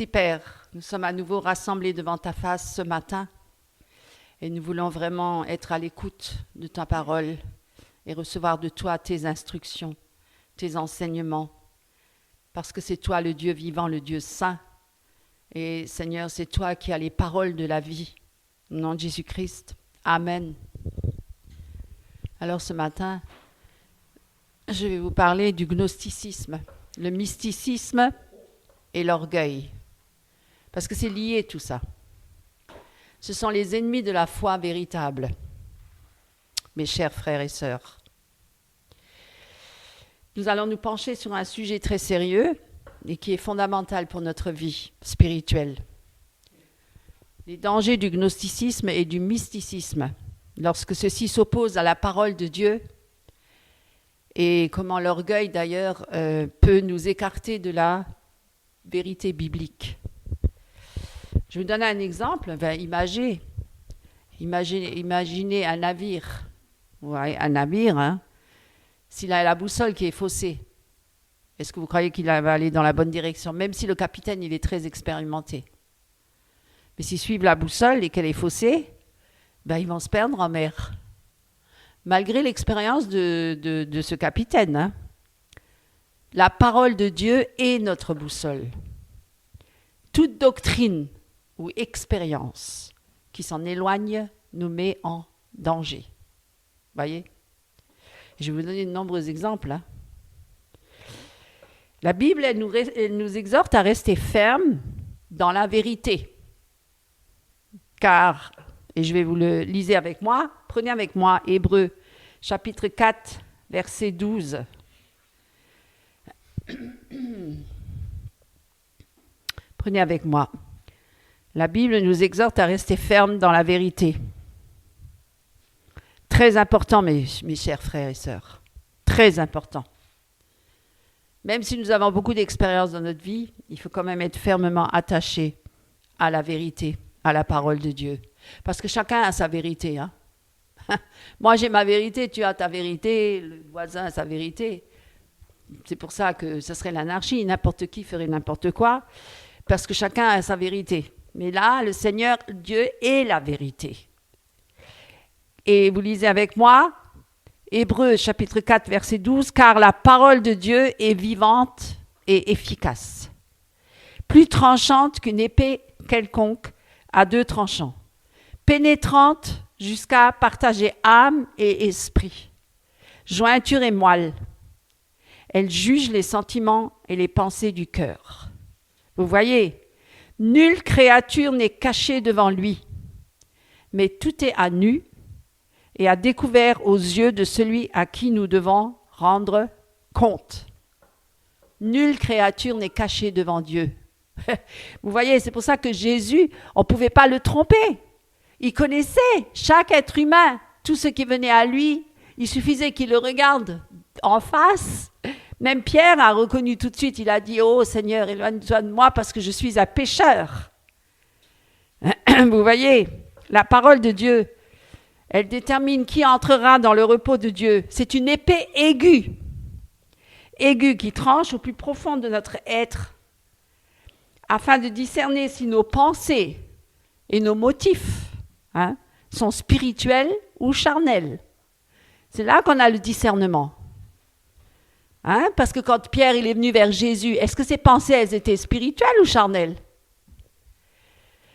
Merci Père, nous sommes à nouveau rassemblés devant ta face ce matin et nous voulons vraiment être à l'écoute de ta parole et recevoir de toi tes instructions, tes enseignements, parce que c'est toi le Dieu vivant, le Dieu saint. Et Seigneur, c'est toi qui as les paroles de la vie. Au nom de Jésus-Christ, Amen. Alors ce matin, je vais vous parler du gnosticisme, le mysticisme et l'orgueil. Parce que c'est lié tout ça. Ce sont les ennemis de la foi véritable, mes chers frères et sœurs. Nous allons nous pencher sur un sujet très sérieux et qui est fondamental pour notre vie spirituelle. Les dangers du gnosticisme et du mysticisme, lorsque ceux-ci s'opposent à la parole de Dieu, et comment l'orgueil d'ailleurs peut nous écarter de la vérité biblique. Je vais vous donner un exemple. Imaginez un navire. Ouais, un navire, hein. S'il a la boussole qui est faussée, est-ce que vous croyez qu'il va aller dans la bonne direction, même si le capitaine il est très expérimenté? Mais s'ils suivent la boussole et qu'elle est faussée, ils vont se perdre en mer. Malgré l'expérience de ce capitaine. Hein. La parole de Dieu est notre boussole. Toute doctrine ou expérience qui s'en éloigne nous met en danger. Voyez ? Je vais vous donner de nombreux exemples. Hein. La Bible, elle nous exhorte à rester ferme dans la vérité. Car, et je vais vous le lire avec moi, prenez avec moi Hébreux, chapitre 4, verset 12. Prenez avec moi. La Bible nous exhorte à rester ferme dans la vérité. Très important, mes chers frères et sœurs. Très important. Même si nous avons beaucoup d'expérience dans notre vie, il faut quand même être fermement attaché à la vérité, à la parole de Dieu. Parce que chacun a sa vérité. Hein. Moi, j'ai ma vérité, tu as ta vérité, le voisin a sa vérité. C'est pour ça que ce serait l'anarchie. N'importe qui ferait n'importe quoi, parce que chacun a sa vérité. Mais là, le Seigneur, Dieu est la vérité. Et vous lisez avec moi, Hébreux chapitre 4, verset 12, « Car la parole de Dieu est vivante et efficace, plus tranchante qu'une épée quelconque à deux tranchants, pénétrante jusqu'à partager âme et esprit, jointure et moelle. Elle juge les sentiments et les pensées du cœur. » Vous voyez, nulle créature n'est cachée devant lui, mais tout est à nu et à découvert aux yeux de celui à qui nous devons rendre compte. Nulle créature n'est cachée devant Dieu. Vous voyez, c'est pour ça que Jésus, on ne pouvait pas le tromper. Il connaissait chaque être humain, tout ce qui venait à lui. Il suffisait qu'il le regarde en face. Même Pierre a reconnu tout de suite, il a dit « Oh Seigneur, éloigne-toi de moi parce que je suis un pécheur. » Vous voyez, la parole de Dieu, elle détermine qui entrera dans le repos de Dieu. C'est une épée aiguë qui tranche au plus profond de notre être, afin de discerner si nos pensées et nos motifs sont spirituels ou charnels. C'est là qu'on a le discernement. Parce que quand Pierre il est venu vers Jésus, est-ce que ses pensées elles étaient spirituelles ou charnelles?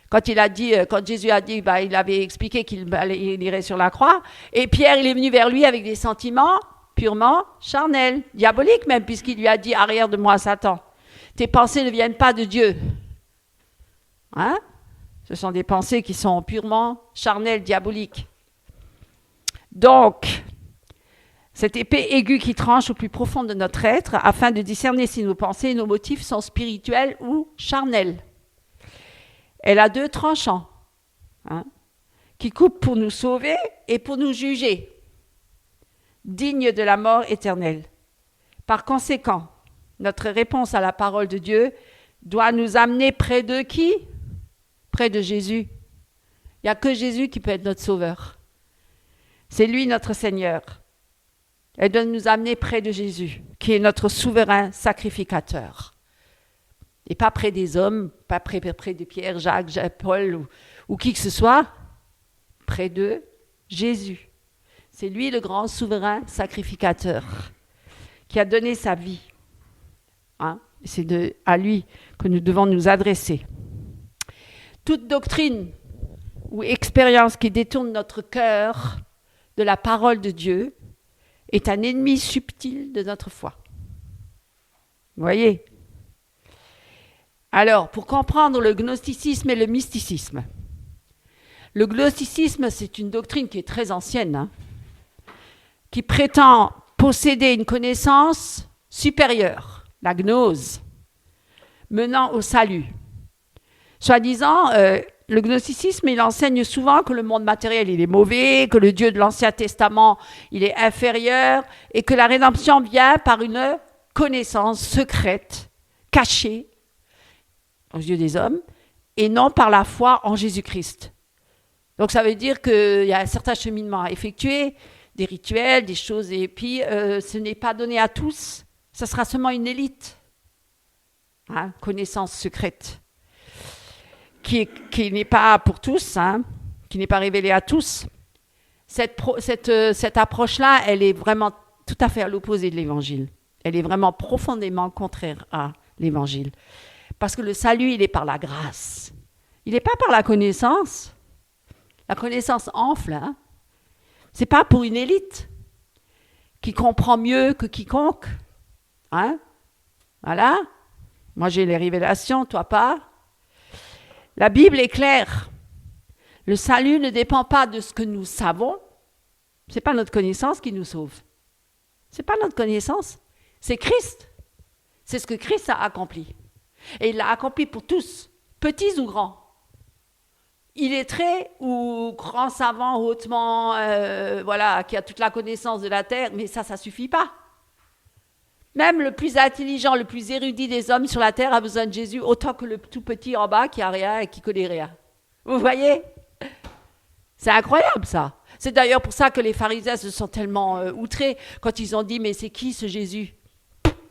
Quand Jésus a dit, il avait expliqué qu'il irait sur la croix, et Pierre il est venu vers lui avec des sentiments purement charnels, diaboliques même, puisqu'il lui a dit, arrière de moi Satan, tes pensées ne viennent pas de Dieu. Ce sont des pensées qui sont purement charnelles, diaboliques. Donc, cette épée aiguë qui tranche au plus profond de notre être, afin de discerner si nos pensées et nos motifs sont spirituels ou charnels. Elle a deux tranchants, qui coupent pour nous sauver et pour nous juger, dignes de la mort éternelle. Par conséquent, notre réponse à la parole de Dieu doit nous amener près de qui? Près de Jésus. Il n'y a que Jésus qui peut être notre sauveur. C'est lui notre Seigneur. Elle doit nous amener près de Jésus, qui est notre souverain sacrificateur. Et pas près des hommes, pas près de Pierre, Jacques, Paul ou qui que ce soit, près de Jésus. C'est lui le grand souverain sacrificateur qui a donné sa vie. Hein? C'est à lui que nous devons nous adresser. Toute doctrine ou expérience qui détourne notre cœur de la parole de Dieu est un ennemi subtil de notre foi. Vous voyez ? Alors, pour comprendre le gnosticisme et le mysticisme, le gnosticisme, c'est une doctrine qui est très ancienne, hein, qui prétend posséder une connaissance supérieure, la gnose, menant au salut. Soi-disant, le gnosticisme, il enseigne souvent que le monde matériel, il est mauvais, que le Dieu de l'Ancien Testament, il est inférieur, et que la rédemption vient par une connaissance secrète, cachée aux yeux des hommes, et non par la foi en Jésus-Christ. Donc ça veut dire qu'il y a un certain cheminement à effectuer, des rituels, des choses, et puis ce n'est pas donné à tous, ça sera seulement une élite, hein, connaissance secrète, qui n'est pas pour tous, hein, qui n'est pas révélée à tous. Cette approche-là, elle est vraiment tout à fait à l'opposé de l'Évangile. Elle est vraiment profondément contraire à l'Évangile. Parce que le salut, il est par la grâce. Il n'est pas par la connaissance. La connaissance enfle. Hein? Ce n'est pas pour une élite qui comprend mieux que quiconque. Hein? Voilà. Moi, j'ai les révélations, toi pas. La Bible est claire. Le salut ne dépend pas de ce que nous savons. Ce n'est pas notre connaissance qui nous sauve. Ce n'est pas notre connaissance. C'est Christ. C'est ce que Christ a accompli. Et il l'a accompli pour tous, petits ou grands. Illettrés ou grands savants hautement, qui a toute la connaissance de la terre, mais ça ne suffit pas. Même le plus intelligent, le plus érudit des hommes sur la terre a besoin de Jésus, autant que le tout petit en bas qui n'a rien et qui ne connaît rien. Vous voyez ? C'est incroyable ça. C'est d'ailleurs pour ça que les pharisiens se sont tellement outrés quand ils ont dit « Mais c'est qui ce Jésus ?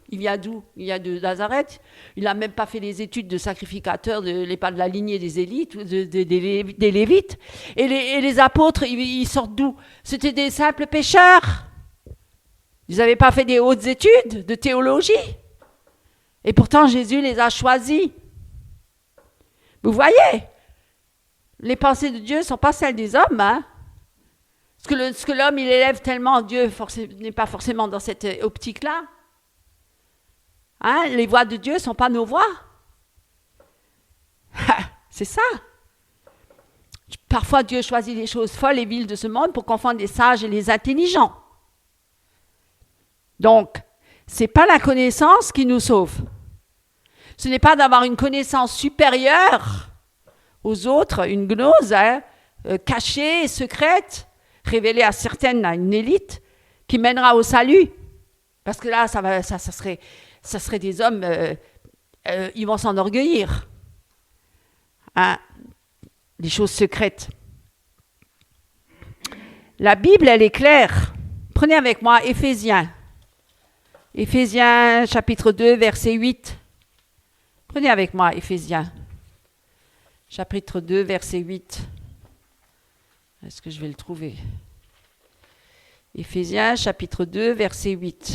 Il vient d'où ? Il vient de Nazareth. Il n'a même pas fait les études de sacrificateur, pas de la lignée des élites, des Lévites. Et les apôtres, ils sortent d'où ? C'était des simples pécheurs. Ils n'avaient pas fait des hautes études de théologie. Et pourtant, Jésus les a choisis. Vous voyez ? Les pensées de Dieu ne sont pas celles des hommes. Hein ? Ce que l'homme, il élève tellement, Dieu n'est pas forcément dans cette optique-là. Hein, les voies de Dieu ne sont pas nos voies. C'est ça. Parfois, Dieu choisit les choses folles et viles de ce monde pour confondre les sages et les intelligents. Donc, ce n'est pas la connaissance qui nous sauve. Ce n'est pas d'avoir une connaissance supérieure aux autres, une gnose, cachée, secrète, révélée à certaines, à une élite, qui mènera au salut. Parce que là, ça serait des hommes, ils vont s'enorgueillir. Hein? Des choses secrètes. La Bible, elle est claire. Prenez avec moi Éphésiens. Éphésiens, chapitre 2, verset 8. Prenez avec moi Éphésiens, chapitre 2, verset 8. Est-ce que je vais le trouver ? Éphésiens, chapitre 2, verset 8.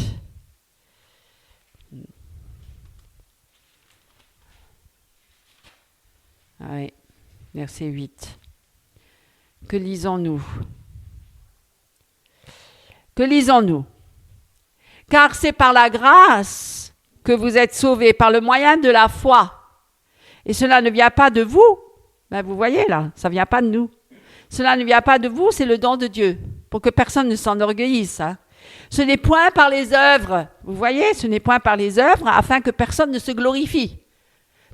Oui, verset 8. Que lisons-nous ? Que lisons-nous ? Car c'est par la grâce que vous êtes sauvés, par le moyen de la foi. Et cela ne vient pas de vous. Ben vous voyez là, ça ne vient pas de nous. Cela ne vient pas de vous, c'est le don de Dieu, pour que personne ne s'enorgueillisse. Hein. Ce n'est point par les œuvres. Vous voyez, ce n'est point par les œuvres, afin que personne ne se glorifie.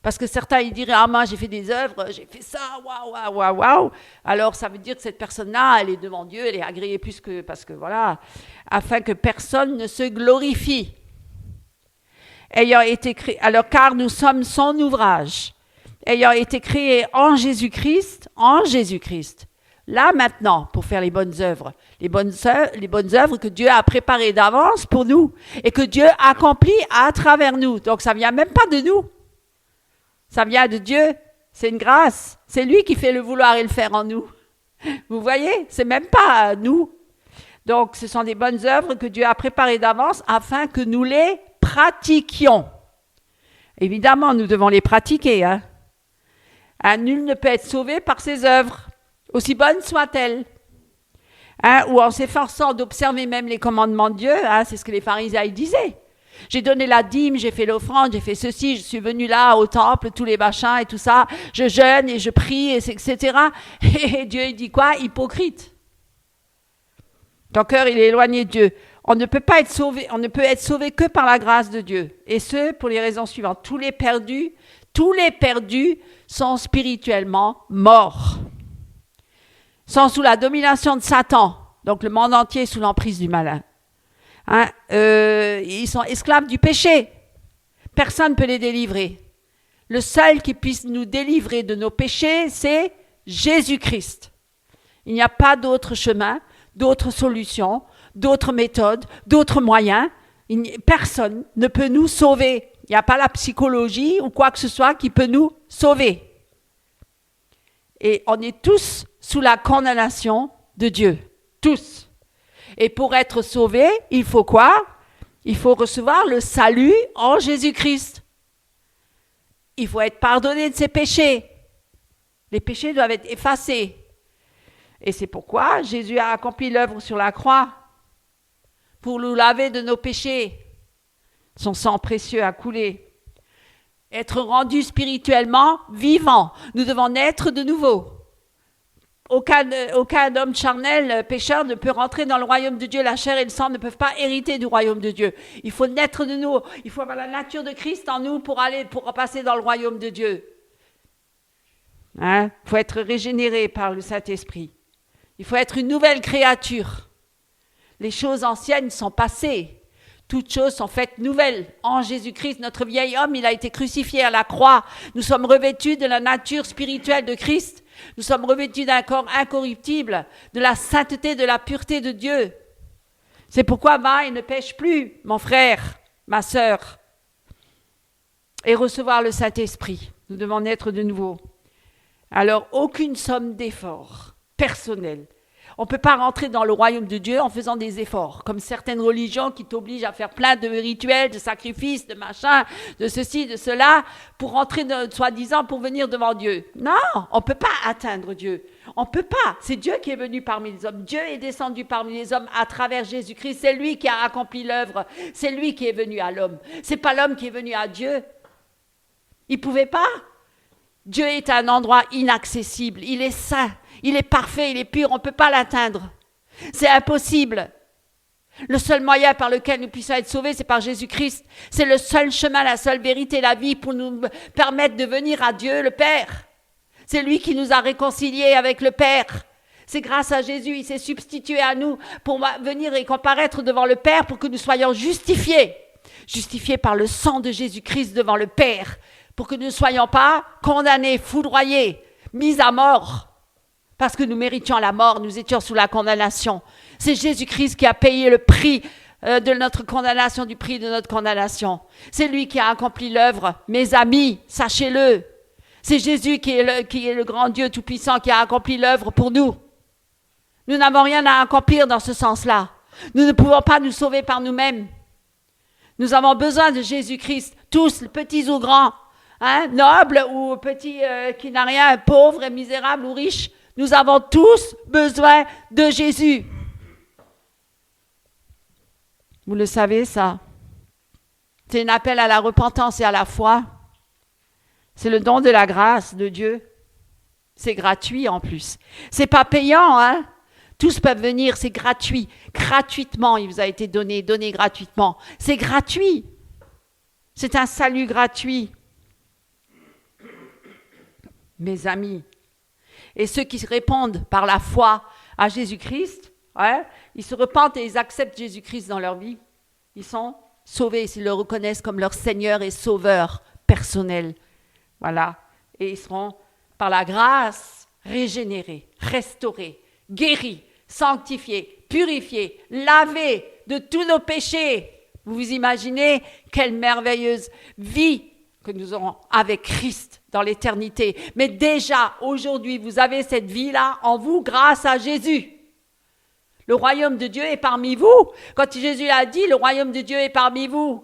Parce que certains, ils diraient, ah moi j'ai fait des œuvres, j'ai fait ça, waouh. Alors ça veut dire que cette personne-là, elle est devant Dieu, elle est agréée plus que, parce que voilà, afin que personne ne se glorifie. Ayant été créé, alors car nous sommes son ouvrage, ayant été créés en Jésus-Christ, là maintenant, pour faire les bonnes œuvres que Dieu a préparées d'avance pour nous, et que Dieu accomplit à travers nous. Donc ça ne vient même pas de nous. Ça vient de Dieu. C'est une grâce. C'est lui qui fait le vouloir et le faire en nous. Vous voyez, c'est même pas nous. Donc, ce sont des bonnes œuvres que Dieu a préparées d'avance afin que nous les pratiquions. Évidemment, nous devons les pratiquer. Nul ne peut être sauvé par ses œuvres, aussi bonnes soient-elles. Ou en s'efforçant d'observer même les commandements de Dieu, c'est ce que les pharisiens disaient. J'ai donné la dîme, j'ai fait l'offrande, j'ai fait ceci, je suis venu là au temple, tous les machins et tout ça, je jeûne et je prie, etc. Et Dieu il dit quoi? Hypocrite. Ton cœur il est éloigné de Dieu. On ne peut pas être sauvé, on ne peut être sauvé que par la grâce de Dieu. Et ce, pour les raisons suivantes. Tous les perdus sont spirituellement morts. Sont sous la domination de Satan. Donc le monde entier est sous l'emprise du malin. Ils sont esclaves du péché. Personne ne peut les délivrer. Le seul qui puisse nous délivrer de nos péchés, c'est Jésus-Christ. Il n'y a pas d'autre chemin, d'autres solutions, d'autres méthodes, d'autres moyens. Personne ne peut nous sauver. Il n'y a pas la psychologie ou quoi que ce soit qui peut nous sauver. Et on est tous sous la condamnation de Dieu. Tous. Et pour être sauvé, il faut quoi? Il faut recevoir le salut en Jésus-Christ. Il faut être pardonné de ses péchés. Les péchés doivent être effacés. Et c'est pourquoi Jésus a accompli l'œuvre sur la croix pour nous laver de nos péchés. Son sang précieux a coulé. Être rendu spirituellement vivant. Nous devons naître de nouveau. Aucun homme charnel, pécheur, ne peut rentrer dans le royaume de Dieu. La chair et le sang ne peuvent pas hériter du royaume de Dieu. Il faut naître de nouveau. Il faut avoir la nature de Christ en nous pour passer dans le royaume de Dieu. Il faut être régénéré par le Saint-Esprit. Il faut être une nouvelle créature. Les choses anciennes sont passées. Toutes choses sont faites nouvelles. En Jésus-Christ, notre vieil homme, il a été crucifié à la croix. Nous sommes revêtus de la nature spirituelle de Christ. Nous sommes revêtus d'un corps incorruptible, de la sainteté, de la pureté de Dieu. C'est pourquoi va et ne pêche plus, mon frère, ma sœur, et recevoir le Saint-Esprit. Nous devons naître de nouveau. Alors, aucune somme d'efforts personnels. On ne peut pas rentrer dans le royaume de Dieu en faisant des efforts, comme certaines religions qui t'obligent à faire plein de rituels, de sacrifices, de machins, de ceci, de cela, pour rentrer, soi-disant, pour venir devant Dieu. Non, on ne peut pas atteindre Dieu. On ne peut pas. C'est Dieu qui est venu parmi les hommes. Dieu est descendu parmi les hommes à travers Jésus-Christ. C'est lui qui a accompli l'œuvre. C'est lui qui est venu à l'homme. Ce n'est pas l'homme qui est venu à Dieu. Il ne pouvait pas. Dieu est un endroit inaccessible. Il est saint. Il est parfait, il est pur, on ne peut pas l'atteindre. C'est impossible. Le seul moyen par lequel nous puissions être sauvés, c'est par Jésus-Christ. C'est le seul chemin, la seule vérité, la vie pour nous permettre de venir à Dieu, le Père. C'est lui qui nous a réconciliés avec le Père. C'est grâce à Jésus, il s'est substitué à nous pour venir et comparaître devant le Père pour que nous soyons justifiés. Justifiés par le sang de Jésus-Christ devant le Père. Pour que nous ne soyons pas condamnés, foudroyés, mis à mort. Parce que nous méritions la mort, nous étions sous la condamnation. C'est Jésus-Christ qui a payé le prix de notre condamnation, du prix de notre condamnation. C'est lui qui a accompli l'œuvre. Mes amis, sachez-le. C'est Jésus qui est le grand Dieu tout-puissant qui a accompli l'œuvre pour nous. Nous n'avons rien à accomplir dans ce sens-là. Nous ne pouvons pas nous sauver par nous-mêmes. Nous avons besoin de Jésus-Christ, tous, petits ou grands, nobles ou petits qui n'ont rien, pauvres, misérables ou riches. Nous avons tous besoin de Jésus. Vous le savez, ça. C'est un appel à la repentance et à la foi. C'est le don de la grâce de Dieu. C'est gratuit en plus. C'est pas payant, Tous peuvent venir, c'est gratuit. Gratuitement, il vous a été donné gratuitement. C'est gratuit. C'est un salut gratuit. Mes amis, et ceux qui répondent par la foi à Jésus-Christ, ils se repentent et ils acceptent Jésus-Christ dans leur vie. Ils sont sauvés s'ils le reconnaissent comme leur Seigneur et Sauveur personnel. Voilà. Et ils seront, par la grâce, régénérés, restaurés, guéris, sanctifiés, purifiés, lavés de tous nos péchés. Vous vous imaginez quelle merveilleuse vie que nous aurons avec Christ dans l'éternité. Mais déjà, aujourd'hui, vous avez cette vie-là en vous grâce à Jésus. Le royaume de Dieu est parmi vous. Quand Jésus a dit, le royaume de Dieu est parmi vous.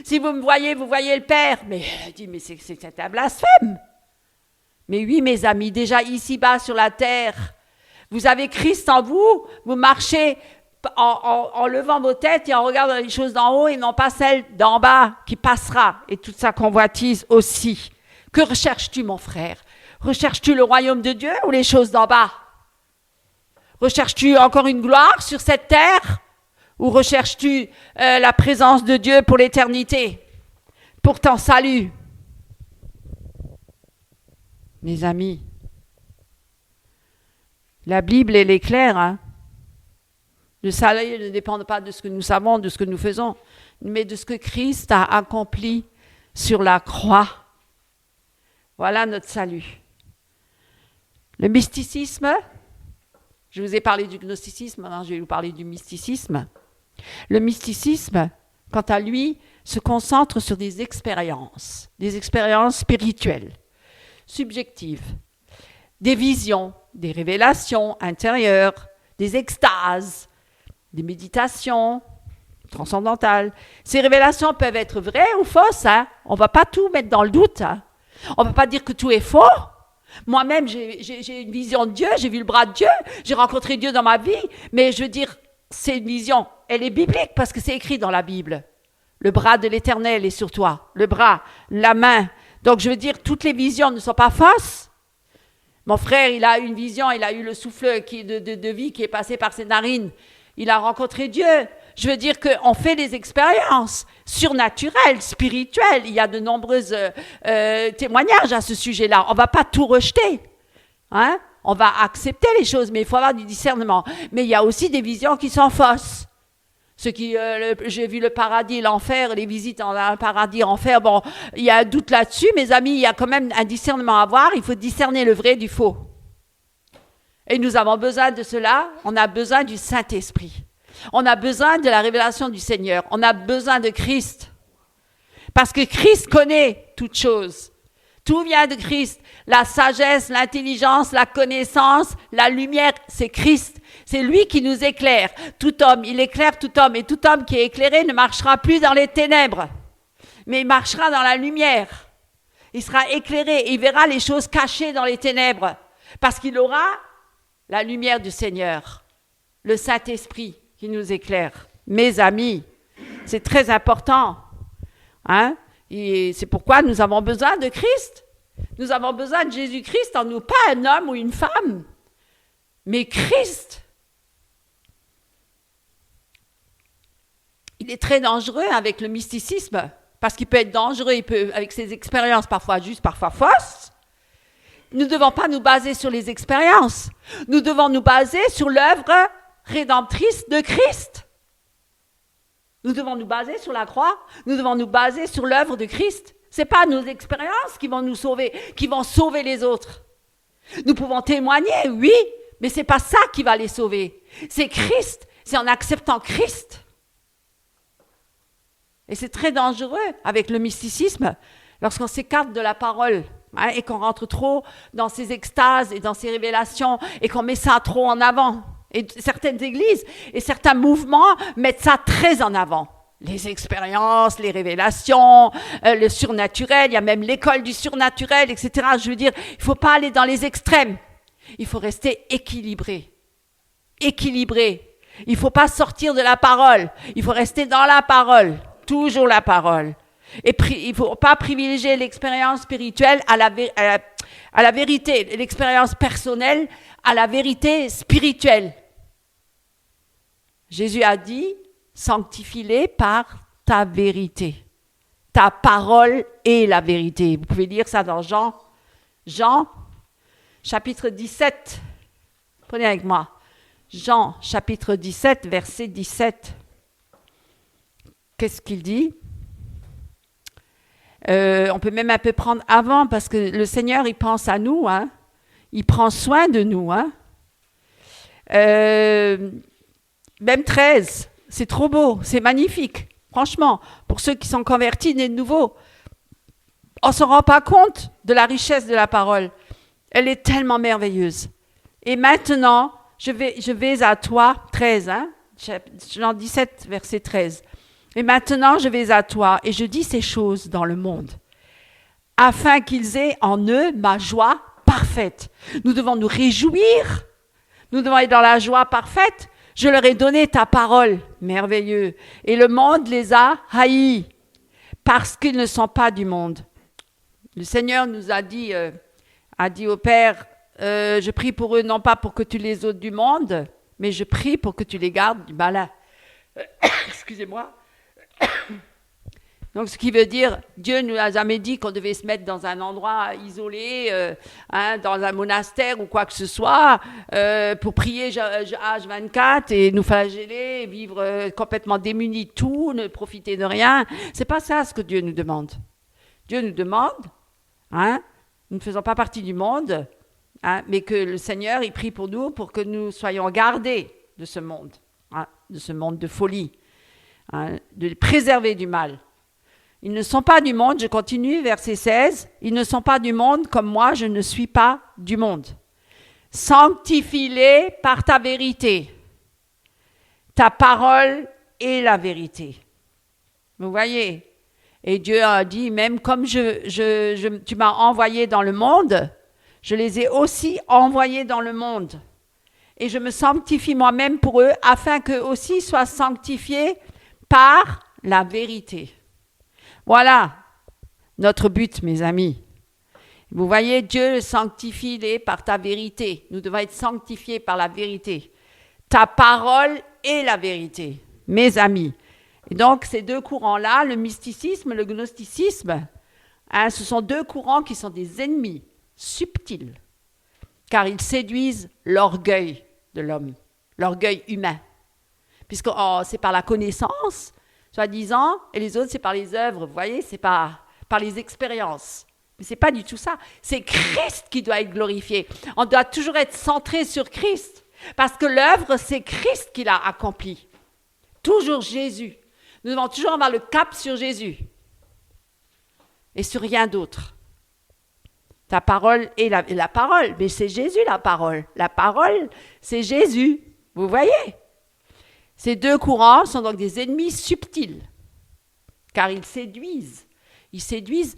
Si vous me voyez, vous voyez le Père. Mais il dit, mais c'est un blasphème. Mais oui, mes amis, déjà ici-bas sur la terre, vous avez Christ en vous, vous marchez en levant vos têtes et en regardant les choses d'en haut et non pas celles d'en bas qui passera, et toute sa convoitise aussi. Que recherches-tu, mon frère? Recherches-tu le royaume de Dieu ou les choses d'en bas? Recherches-tu encore une gloire sur cette terre ou recherches-tu la présence de Dieu pour l'éternité, pour ton salut? Mes amis, la Bible, elle est claire. Hein? Le salut ne dépend pas de ce que nous savons, de ce que nous faisons, mais de ce que Christ a accompli sur la croix. Voilà notre salut. Le mysticisme, je vous ai parlé du gnosticisme, maintenant je vais vous parler du mysticisme. Le mysticisme, quant à lui, se concentre sur des expériences spirituelles, subjectives, des visions, des révélations intérieures, des extases, des méditations transcendantales. Ces révélations peuvent être vraies ou fausses. Hein? On ne va pas tout mettre dans le doute. Hein? On ne va pas dire que tout est faux. Moi-même, j'ai une vision de Dieu, j'ai vu le bras de Dieu, j'ai rencontré Dieu dans ma vie, mais je veux dire, c'est une vision, elle est biblique parce que c'est écrit dans la Bible. Le bras de l'Éternel est sur toi, le bras, la main. Donc je veux dire, toutes les visions ne sont pas fausses. Mon frère, il a eu une vision, il a eu le souffle de vie qui est passé par ses narines. Il a rencontré Dieu. Je veux dire qu'on fait des expériences surnaturelles, spirituelles. Il y a de nombreux témoignages à ce sujet-là. On ne va pas tout rejeter. Hein? On va accepter les choses, mais il faut avoir du discernement. Mais il y a aussi des visions qui sont fausses. J'ai vu le paradis, l'enfer, les visites dans un paradis, enfer. Bon, il y a un doute là-dessus, mes amis. Il y a quand même un discernement à avoir. Il faut discerner le vrai du faux. Et nous avons besoin de cela. On a besoin du Saint-Esprit. On a besoin de la révélation du Seigneur. On a besoin de Christ. Parce que Christ connaît toutes choses. Tout vient de Christ. La sagesse, l'intelligence, la connaissance, la lumière, c'est Christ. C'est lui qui nous éclaire. Tout homme, il éclaire tout homme. Et tout homme qui est éclairé ne marchera plus dans les ténèbres. Mais il marchera dans la lumière. Il sera éclairé. Il verra les choses cachées dans les ténèbres. Parce qu'il aura la lumière du Seigneur. Le Saint-Esprit qui nous éclaire. Mes amis, c'est très important. Hein? Et c'est pourquoi nous avons besoin de Christ. Nous avons besoin de Jésus-Christ en nous, pas un homme ou une femme, mais Christ. Il est très dangereux avec le mysticisme, parce qu'il peut être dangereux, avec ses expériences parfois justes, parfois fausses. Nous ne devons pas nous baser sur les expériences. Nous devons nous baser sur l'œuvre rédemptrice de Christ. Nous devons nous baser sur la croix. Nous devons nous baser sur l'œuvre de Christ. Ce n'est pas nos expériences qui vont nous sauver, qui vont sauver les autres. Nous pouvons témoigner, oui, mais ce n'est pas ça qui va les sauver. C'est Christ. C'est en acceptant Christ. Et c'est très dangereux avec le mysticisme lorsqu'on s'écarte de la parole. Hein, et qu'on rentre trop dans ces extases et dans ces révélations et qu'on met ça trop en avant. Et certaines églises et certains mouvements mettent ça très en avant. Les expériences, les révélations, le surnaturel, il y a même l'école du surnaturel, etc. Je veux dire, il ne faut pas aller dans les extrêmes. Il faut rester équilibré. Équilibré. Il ne faut pas sortir de la parole. Il faut rester dans la parole. Toujours la parole. Et il ne faut pas privilégier l'expérience spirituelle à la vérité, l'expérience personnelle à la vérité spirituelle. Jésus a dit, sanctifie-les par ta vérité. Ta parole est la vérité. Vous pouvez lire ça dans Jean, chapitre 17. Prenez avec moi. Jean, chapitre 17, verset 17. Qu'est-ce qu'il dit ? On peut même un peu prendre avant parce que le Seigneur, il pense à nous. Hein? Il prend soin de nous. Hein? Même 13, c'est trop beau, c'est magnifique. Franchement, pour ceux qui sont convertis, nés de nouveau, On ne se rend pas compte de la richesse de la parole. Elle est tellement merveilleuse. Et maintenant, je vais à toi, 13, Jean 17, verset 13. Et maintenant, je vais à toi et je dis ces choses dans le monde, afin qu'ils aient en eux ma joie parfaite. Nous devons nous réjouir. Nous devons être dans la joie parfaite. Je leur ai donné ta parole, merveilleux. Et le monde les a haïs, parce qu'ils ne sont pas du monde. Le Seigneur nous a dit au Père, je prie pour eux, non pas pour que tu les ôtes du monde, mais je prie pour que tu les gardes du malin. Excusez-moi. Donc, ce qui veut dire, Dieu ne nous a jamais dit qu'on devait se mettre dans un endroit isolé, dans un monastère ou quoi que ce soit, pour prier H24 et nous flageller, vivre complètement démunis de tout, ne profiter de rien. C'est pas ça ce que Dieu nous demande. Dieu nous demande, nous ne faisons pas partie du monde, mais que le Seigneur, il prie pour nous, pour que nous soyons gardés de ce monde de folie, de les préserver du mal. Ils ne sont pas du monde, je continue, verset 16, ils ne sont pas du monde comme moi, je ne suis pas du monde. Sanctifie-les par ta vérité. Ta parole est la vérité. Vous voyez? Et Dieu a dit, même comme tu m'as envoyé dans le monde, je les ai aussi envoyés dans le monde. Et je me sanctifie moi-même pour eux, afin qu'eux aussi soient sanctifiés par la vérité. Voilà notre but, mes amis. Vous voyez, Dieu sanctifie-les par ta vérité. Nous devons être sanctifiés par la vérité. Ta parole est la vérité, mes amis. Et donc, ces deux courants-là, le mysticisme, le gnosticisme, ce sont deux courants qui sont des ennemis subtils, car ils séduisent l'orgueil de l'homme, l'orgueil humain. Puisque c'est par la connaissance, soi-disant, et les autres, c'est par les œuvres, vous voyez, c'est par les expériences. Mais ce n'est pas du tout ça. C'est Christ qui doit être glorifié. On doit toujours être centré sur Christ, parce que l'œuvre, c'est Christ qui l'a accomplie. Toujours Jésus. Nous devons toujours avoir le cap sur Jésus et sur rien d'autre. Ta parole est la parole, mais c'est Jésus la parole. La parole, c'est Jésus. Vous voyez? Ces deux courants sont donc des ennemis subtils, car ils séduisent. Ils séduisent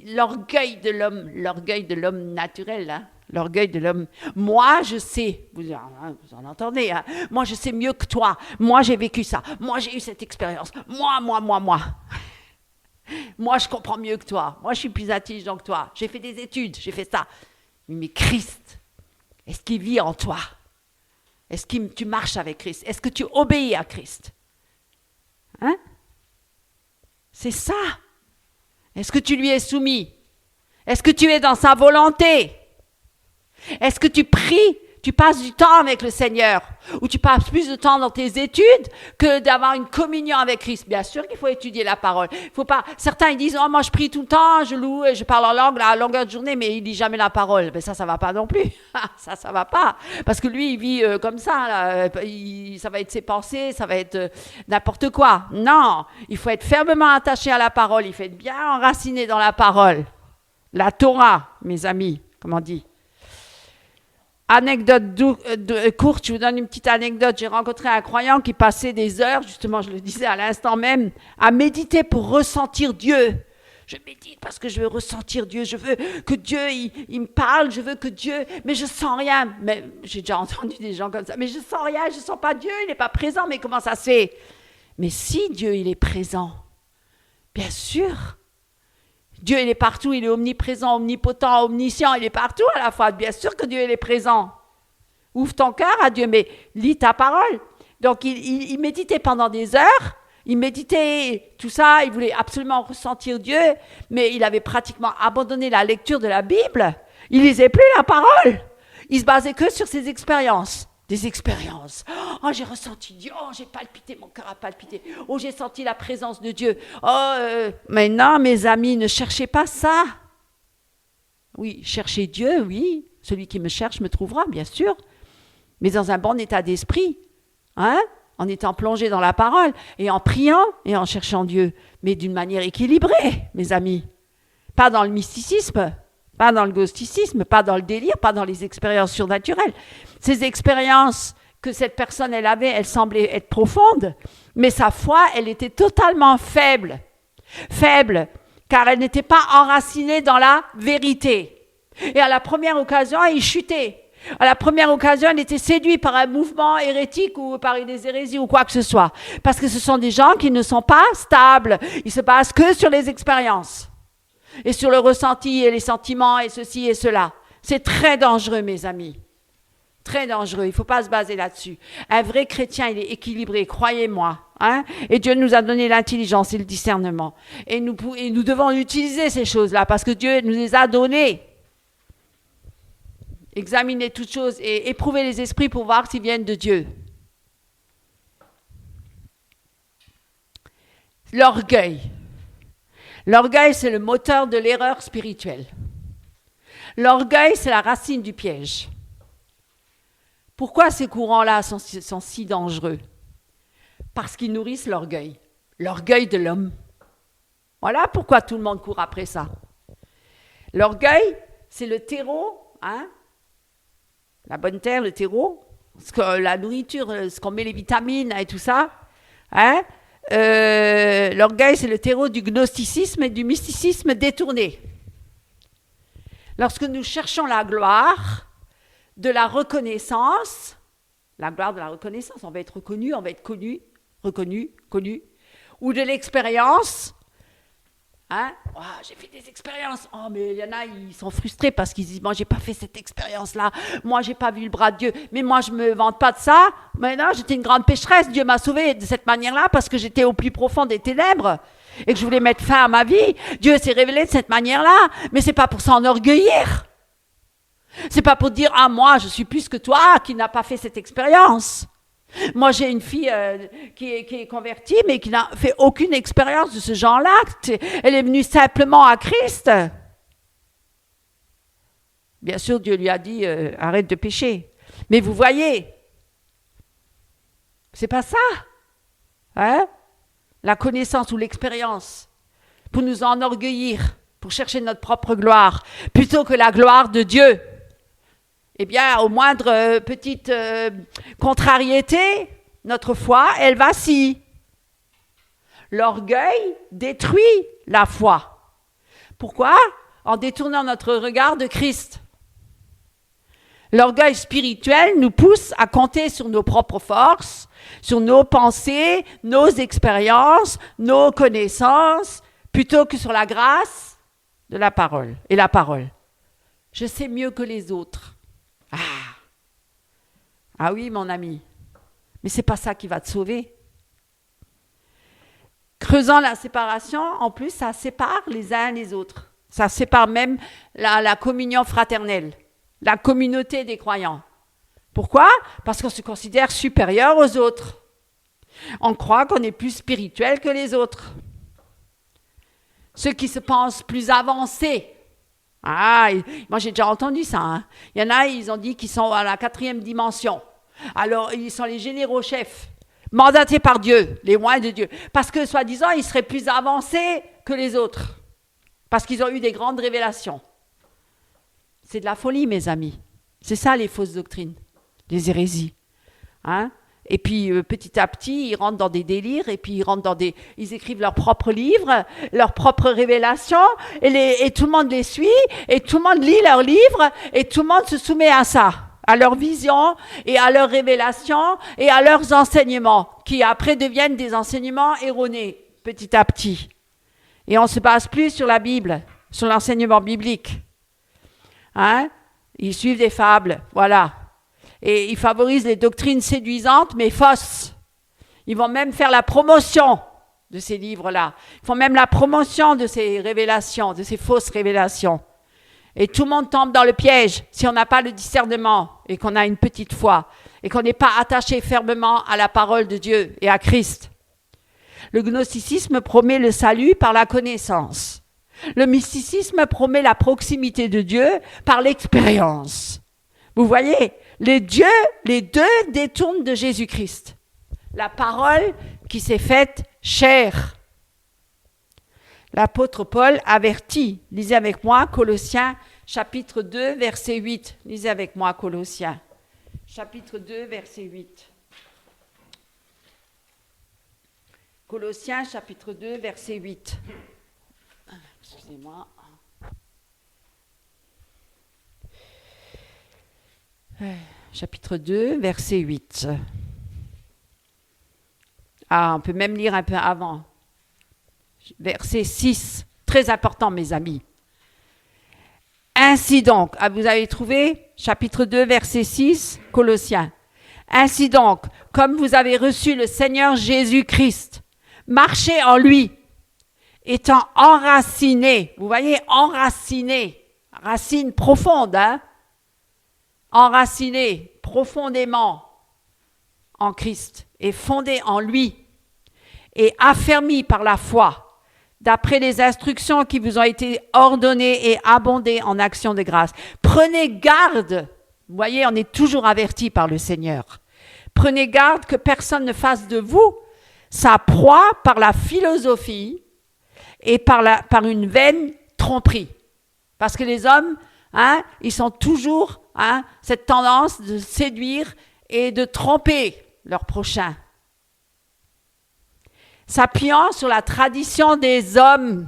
l'orgueil de l'homme naturel, l'orgueil de l'homme. Moi, je sais, vous en entendez, moi, je sais mieux que toi. Moi, j'ai vécu ça. Moi, j'ai eu cette expérience. Moi. Moi, je comprends mieux que toi. Moi, je suis plus intelligent que toi. J'ai fait des études, j'ai fait ça. Mais Christ, est-ce qu'il vit en toi? Est-ce que tu marches avec Christ? Est-ce que tu obéis à Christ? C'est ça. Est-ce que tu lui es soumis? Est-ce que tu es dans sa volonté? Est-ce que tu pries? Tu passes du temps avec le Seigneur? Ou tu passes plus de temps dans tes études que d'avoir une communion avec Christ? Bien sûr qu'il faut étudier la parole. Faut pas. Certains ils disent, moi je prie tout le temps, je loue, je parle en langue à longueur de journée, mais il lit jamais la parole. Mais ça va pas non plus. ça va pas. Parce que lui, il vit comme ça. Là. Ça va être ses pensées, ça va être n'importe quoi. Non, il faut être fermement attaché à la parole. Il faut être bien enraciné dans la parole. La Torah, mes amis, comme on dit. Anecdote courte, je vous donne une petite anecdote. J'ai rencontré un croyant qui passait des heures, justement, je le disais à l'instant même, à méditer pour ressentir Dieu. Je médite parce que je veux ressentir Dieu. Je veux que Dieu, il me parle. Je veux que Dieu, mais je sens rien. Mais j'ai déjà entendu des gens comme ça. Mais je sens rien, je sens pas Dieu, il n'est pas présent. Mais comment ça se fait? Mais si Dieu, il est présent, bien sûr. Dieu, il est partout, il est omniprésent, omnipotent, omniscient, il est partout à la fois. Bien sûr que Dieu, il est présent. Ouvre ton cœur à Dieu, mais lis ta parole. Donc, il méditait pendant des heures, il méditait tout ça, il voulait absolument ressentir Dieu, mais il avait pratiquement abandonné la lecture de la Bible. Il lisait plus la parole. Il se basait que sur ses expériences. Des expériences. Oh, j'ai ressenti Dieu. Oh, j'ai palpité, mon cœur a palpité. Oh, j'ai senti la présence de Dieu. Oh, mais non, mes amis, ne cherchez pas ça. Oui, cherchez Dieu, oui. Celui qui me cherche me trouvera, bien sûr. Mais dans un bon état d'esprit, en étant plongé dans la parole et en priant et en cherchant Dieu, mais d'une manière équilibrée, mes amis. Pas dans le mysticisme, pas dans le gnosticisme, pas dans le délire, pas dans les expériences surnaturelles. Ces expériences que cette personne elle avait, elles semblaient être profondes, mais sa foi, elle était totalement faible. Faible, car elle n'était pas enracinée dans la vérité. Et à la première occasion, il chutait. À la première occasion, il était séduit par un mouvement hérétique ou par des hérésies ou quoi que ce soit. Parce que ce sont des gens qui ne sont pas stables. Ils se basent que sur les expériences. Et sur le ressenti et les sentiments et ceci et cela. C'est très dangereux, mes amis. Très dangereux. Il ne faut pas se baser là-dessus. Un vrai chrétien, il est équilibré, croyez-moi. Hein? Et Dieu nous a donné l'intelligence et le discernement. Et nous devons utiliser ces choses-là parce que Dieu nous les a données. Examiner toutes choses et éprouver les esprits pour voir s'ils viennent de Dieu. L'orgueil. L'orgueil, c'est le moteur de l'erreur spirituelle. L'orgueil, c'est la racine du piège. Pourquoi ces courants-là sont si dangereux? Parce qu'ils nourrissent l'orgueil. L'orgueil de l'homme. Voilà pourquoi tout le monde court après ça. L'orgueil, c'est le terreau, hein? La bonne terre, le terreau, la nourriture, ce qu'on met les vitamines et tout ça. Hein? L'orgueil, c'est le terreau du gnosticisme et du mysticisme détourné. Lorsque nous cherchons la gloire de la reconnaissance, on va être reconnu, on va être connu, ou de l'expérience. Hein? Oh, j'ai fait des expériences. Oh, mais il y en a, ils sont frustrés parce qu'ils disent, moi, j'ai pas fait cette expérience-là. Moi, j'ai pas vu le bras de Dieu. Mais moi, je me vante pas de ça. Mais non, j'étais une grande pécheresse. Dieu m'a sauvée de cette manière-là parce que j'étais au plus profond des ténèbres et que je voulais mettre fin à ma vie. Dieu s'est révélé de cette manière-là. Mais c'est pas pour s'enorgueillir. C'est pas pour dire, ah, moi, je suis plus que toi qui n'a pas fait cette expérience. Moi, j'ai une fille qui est convertie, mais qui n'a fait aucune expérience de ce genre-là. Elle est venue simplement à Christ. Bien sûr, Dieu lui a dit, arrête de pécher. Mais vous voyez, c'est pas ça. Hein? La connaissance ou l'expérience pour nous enorgueillir, pour chercher notre propre gloire, plutôt que la gloire de Dieu. Eh bien, au moindre petite contrariété, notre foi, elle vacille. L'orgueil détruit la foi. Pourquoi? En détournant notre regard de Christ. L'orgueil spirituel nous pousse à compter sur nos propres forces, sur nos pensées, nos expériences, nos connaissances, plutôt que sur la grâce de la parole et la parole. Je sais mieux que les autres. Ah oui, mon ami, mais c'est pas ça qui va te sauver. Creusant la séparation, en plus, ça sépare les uns les autres. Ça sépare même la communion fraternelle, la communauté des croyants. Pourquoi? Parce qu'on se considère supérieur aux autres. On croit qu'on est plus spirituel que les autres. Ceux qui se pensent plus avancés. Ah, moi j'ai déjà entendu ça. Hein. Il y en a, ils ont dit qu'ils sont à la 4e dimension. Alors, ils sont les généraux chefs, mandatés par Dieu, les rois de Dieu. Parce que, soi-disant, ils seraient plus avancés que les autres. Parce qu'ils ont eu des grandes révélations. C'est de la folie, mes amis. C'est ça, les fausses doctrines, les hérésies. Hein? Et puis, petit à petit, ils rentrent dans des délires, et puis ils écrivent leurs propres livres, leurs propres révélations, et tout le monde les suit, et tout le monde lit leurs livres, et tout le monde se soumet à ça, à leur vision, et à leurs révélations, et à leurs enseignements, qui après deviennent des enseignements erronés, petit à petit. Et on ne se base plus sur la Bible, sur l'enseignement biblique. Hein? Ils suivent des fables, voilà. Et ils favorisent les doctrines séduisantes, mais fausses. Ils vont même faire la promotion de ces livres-là. Ils font même la promotion de ces révélations, de ces fausses révélations. Et tout le monde tombe dans le piège si on n'a pas le discernement et qu'on a une petite foi et qu'on n'est pas attaché fermement à la parole de Dieu et à Christ. Le gnosticisme promet le salut par la connaissance. Le mysticisme promet la proximité de Dieu par l'expérience. Vous voyez, les deux détournent de Jésus-Christ. La parole qui s'est faite chair. L'apôtre Paul avertit. Lisez avec moi Colossiens chapitre 2, verset 8. Lisez avec moi Colossiens chapitre 2, verset 8. Colossiens chapitre 2, verset 8. Excusez-moi. Chapitre 2, verset 8. Ah, on peut même lire un peu avant. Verset 6, très important, mes amis. Ainsi donc, vous avez trouvé chapitre 2, verset 6, Colossiens. Ainsi donc, comme vous avez reçu le Seigneur Jésus-Christ, marchez en lui, étant enracinés. Vous voyez, enracinés, racine profonde, hein? Enracinés profondément en Christ et fondés en lui et affermis par la foi, d'après les instructions qui vous ont été ordonnées et abondées en actions de grâce. Prenez garde, vous voyez, on est toujours averti par le Seigneur. Prenez garde que personne ne fasse de vous sa proie par la philosophie et par une vaine tromperie. Parce que les hommes, hein, ils sont toujours cette tendance de séduire et de tromper leur prochain. S'appuyant sur la tradition des hommes.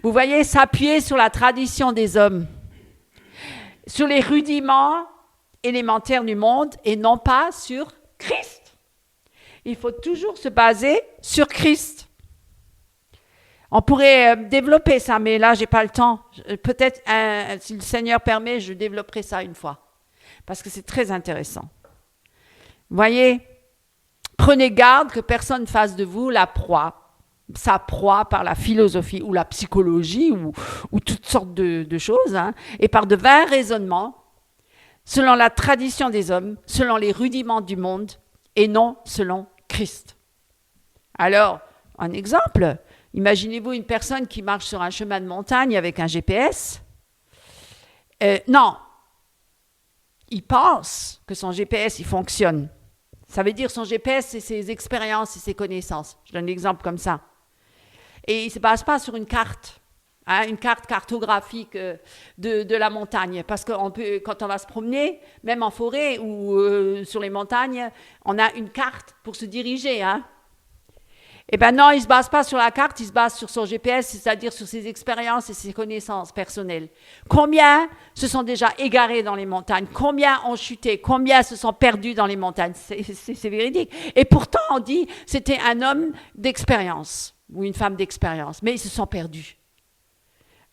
Vous voyez, s'appuyer sur la tradition des hommes. Sur les rudiments élémentaires du monde et non pas sur Christ. Il faut toujours se baser sur Christ. On pourrait développer ça, mais là, je n'ai pas le temps. Peut-être, si le Seigneur permet, je développerai ça une fois. Parce que c'est très intéressant. Vous voyez, prenez garde que personne ne fasse de vous sa proie par la philosophie ou la psychologie ou toutes sortes de choses, hein, et par de vains raisonnements, selon la tradition des hommes, selon les rudiments du monde, et non selon Christ. Alors, un exemple, imaginez-vous une personne qui marche sur un chemin de montagne avec un GPS. Non, il pense que son GPS, il fonctionne. Ça veut dire son GPS, c'est ses expériences et ses connaissances. Je donne l'exemple comme ça. Et il ne se base pas sur une carte, une carte cartographique de la montagne. Parce que quand on va se promener, même en forêt ou sur les montagnes, on a une carte pour se diriger. Eh bien non, il ne se base pas sur la carte, il se base sur son GPS, c'est-à-dire sur ses expériences et ses connaissances personnelles. Combien se sont déjà égarés dans les montagnes? Combien ont chuté? Combien se sont perdus dans les montagnes? C'est véridique. Et pourtant, on dit c'était un homme d'expérience ou une femme d'expérience, mais ils se sont perdus.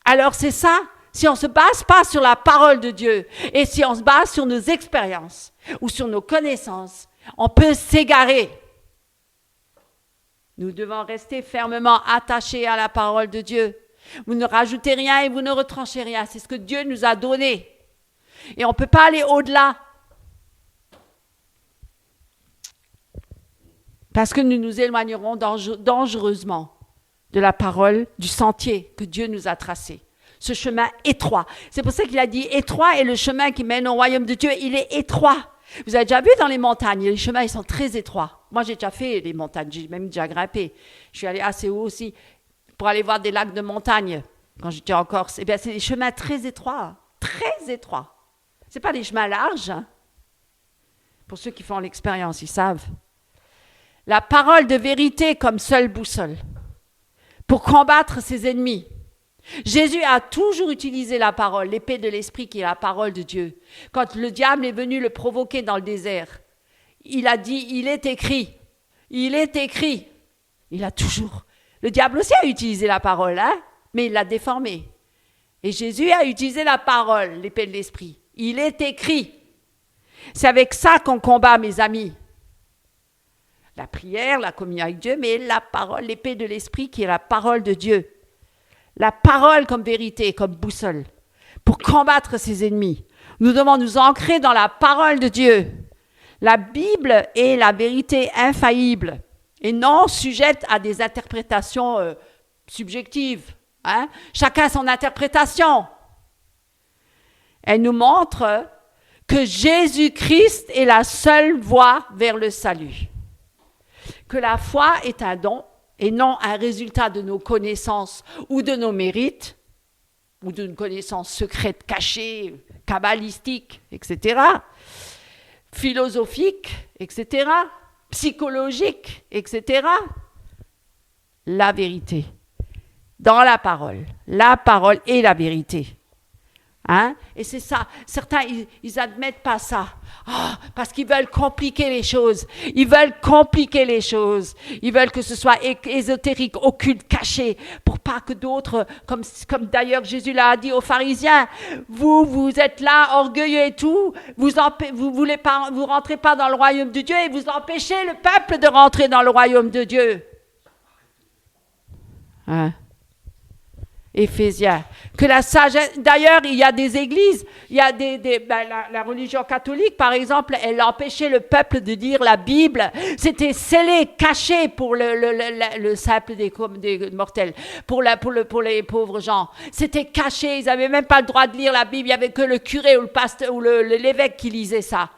Alors c'est ça, si on ne se base pas sur la parole de Dieu et si on se base sur nos expériences ou sur nos connaissances, on peut s'égarer. Nous devons rester fermement attachés à la parole de Dieu. Vous ne rajoutez rien et vous ne retranchez rien. C'est ce que Dieu nous a donné. Et on ne peut pas aller au-delà. Parce que nous nous éloignerons dangereusement de la parole, du sentier que Dieu nous a tracé. Ce chemin étroit. C'est pour ça qu'il a dit étroit est le chemin qui mène au royaume de Dieu. Il est étroit. Vous avez déjà vu dans les montagnes, les chemins ils sont très étroits. Moi j'ai déjà fait les montagnes, j'ai même déjà grimpé. Je suis allée assez haut aussi pour aller voir des lacs de montagne quand j'étais en Corse. Eh bien c'est des chemins très étroits, très étroits. C'est pas des chemins larges. Pour ceux qui font l'expérience, ils savent. La parole de vérité comme seule boussole pour combattre ses ennemis. Jésus a toujours utilisé la parole, l'épée de l'esprit qui est la parole de Dieu. Quand le diable est venu le provoquer dans le désert, il a dit, il est écrit, il est écrit. Il a toujours. Le diable aussi a utilisé la parole, mais il l'a déformée. Et Jésus a utilisé la parole, l'épée de l'esprit. Il est écrit. C'est avec ça qu'on combat, mes amis. La prière, la communion avec Dieu, mais la parole, l'épée de l'esprit qui est la parole de Dieu. La parole comme vérité, comme boussole, pour combattre ses ennemis. Nous devons nous ancrer dans la parole de Dieu. La Bible est la vérité infaillible et non sujette à des interprétations subjectives. Chacun son interprétation. Elle nous montre que Jésus-Christ est la seule voie vers le salut. Que la foi est un don et non un résultat de nos connaissances ou de nos mérites, ou d'une connaissance secrète, cachée, kabbalistique, etc., philosophique, etc., psychologique, etc. La vérité. Dans la parole est la vérité. Hein? Et c'est ça. Certains, ils admettent pas ça. Parce qu'ils veulent compliquer les choses. Ils veulent que ce soit ésotérique, occulte, caché, pour pas que d'autres, comme d'ailleurs Jésus l'a dit aux pharisiens, vous êtes là, orgueilleux et tout, vous rentrez pas dans le royaume de Dieu et vous empêchez le peuple de rentrer dans le royaume de Dieu. Hein? Éphésiens. Que la sagesse. D'ailleurs, il y a des églises, il y a la religion catholique, par exemple, elle empêchait le peuple de lire la Bible. C'était scellé, caché pour le simple des mortels, pour les pauvres gens. C'était caché, ils n'avaient même pas le droit de lire la Bible. Il n'y avait que le curé ou le pasteur ou l'évêque qui lisait ça.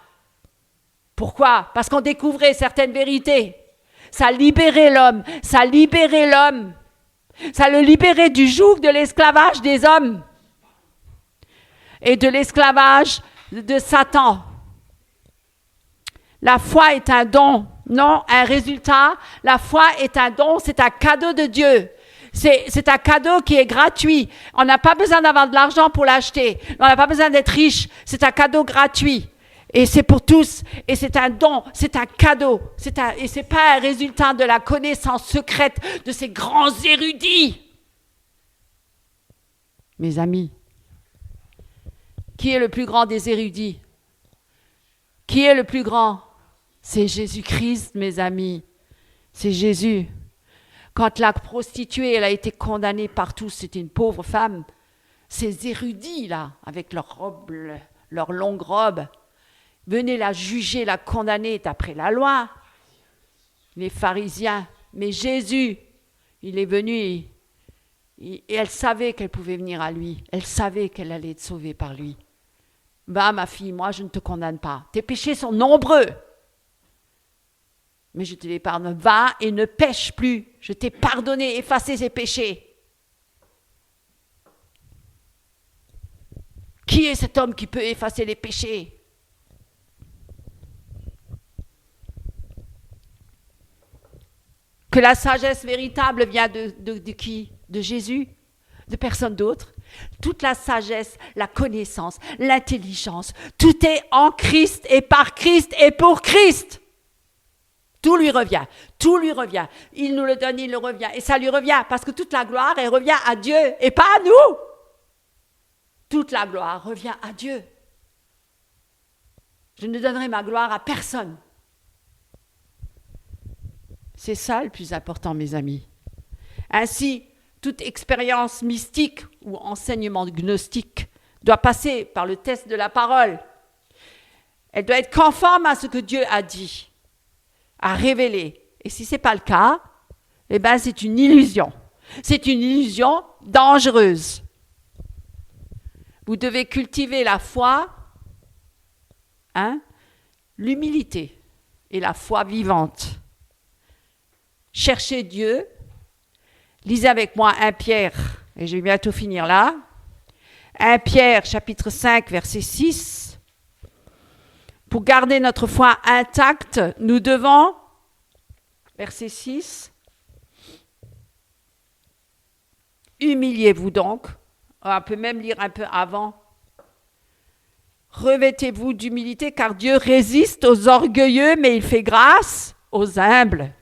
Pourquoi? Parce qu'on découvrait certaines vérités. Ça libérait l'homme. Ça le libérait du joug de l'esclavage des hommes et de l'esclavage de Satan. La foi est un don, non un résultat. La foi est un don, c'est un cadeau de Dieu. C'est un cadeau qui est gratuit. On n'a pas besoin d'avoir de l'argent pour l'acheter. On n'a pas besoin d'être riche. C'est un cadeau gratuit. Et c'est pour tous, et c'est un don, c'est un cadeau, et c'est pas un résultat de la connaissance secrète de ces grands érudits. Mes amis, qui est le plus grand des érudits? Qui est le plus grand? C'est Jésus-Christ, mes amis, c'est Jésus. Quand la prostituée, elle a été condamnée par tous, c'était une pauvre femme, ces érudits-là, avec leurs robes, leurs longues robes, venez la juger, la condamner d'après la loi. Les pharisiens. Mais Jésus, il est venu et elle savait qu'elle pouvait venir à lui. Elle savait qu'elle allait être sauvée par lui. Va, ma fille, moi je ne te condamne pas. Tes péchés sont nombreux. Mais je te les pardonne. Va et ne pêche plus. Je t'ai pardonné, effacé tes péchés. Qui est cet homme qui peut effacer les péchés? Que la sagesse véritable vient de qui? De Jésus? De personne d'autre? Toute la sagesse, la connaissance, l'intelligence, tout est en Christ et par Christ et pour Christ. Tout lui revient, tout lui revient. Il nous le donne, il le revient. Et ça lui revient parce que toute la gloire, elle revient à Dieu et pas à nous. Toute la gloire revient à Dieu. Je ne donnerai ma gloire à personne. C'est ça le plus important, mes amis. Ainsi, toute expérience mystique ou enseignement gnostique doit passer par le test de la parole. Elle doit être conforme à ce que Dieu a dit, a révélé. Et si ce n'est pas le cas, eh ben c'est une illusion. C'est une illusion dangereuse. Vous devez cultiver la foi, l'humilité et la foi vivante. Cherchez Dieu. Lisez avec moi 1 Pierre, et je vais bientôt finir là. 1 Pierre, chapitre 5, verset 6. Pour garder notre foi intacte, nous devons, verset 6, humiliez-vous donc. On peut même lire un peu avant. Revêtez-vous d'humilité, car Dieu résiste aux orgueilleux, mais il fait grâce aux humbles.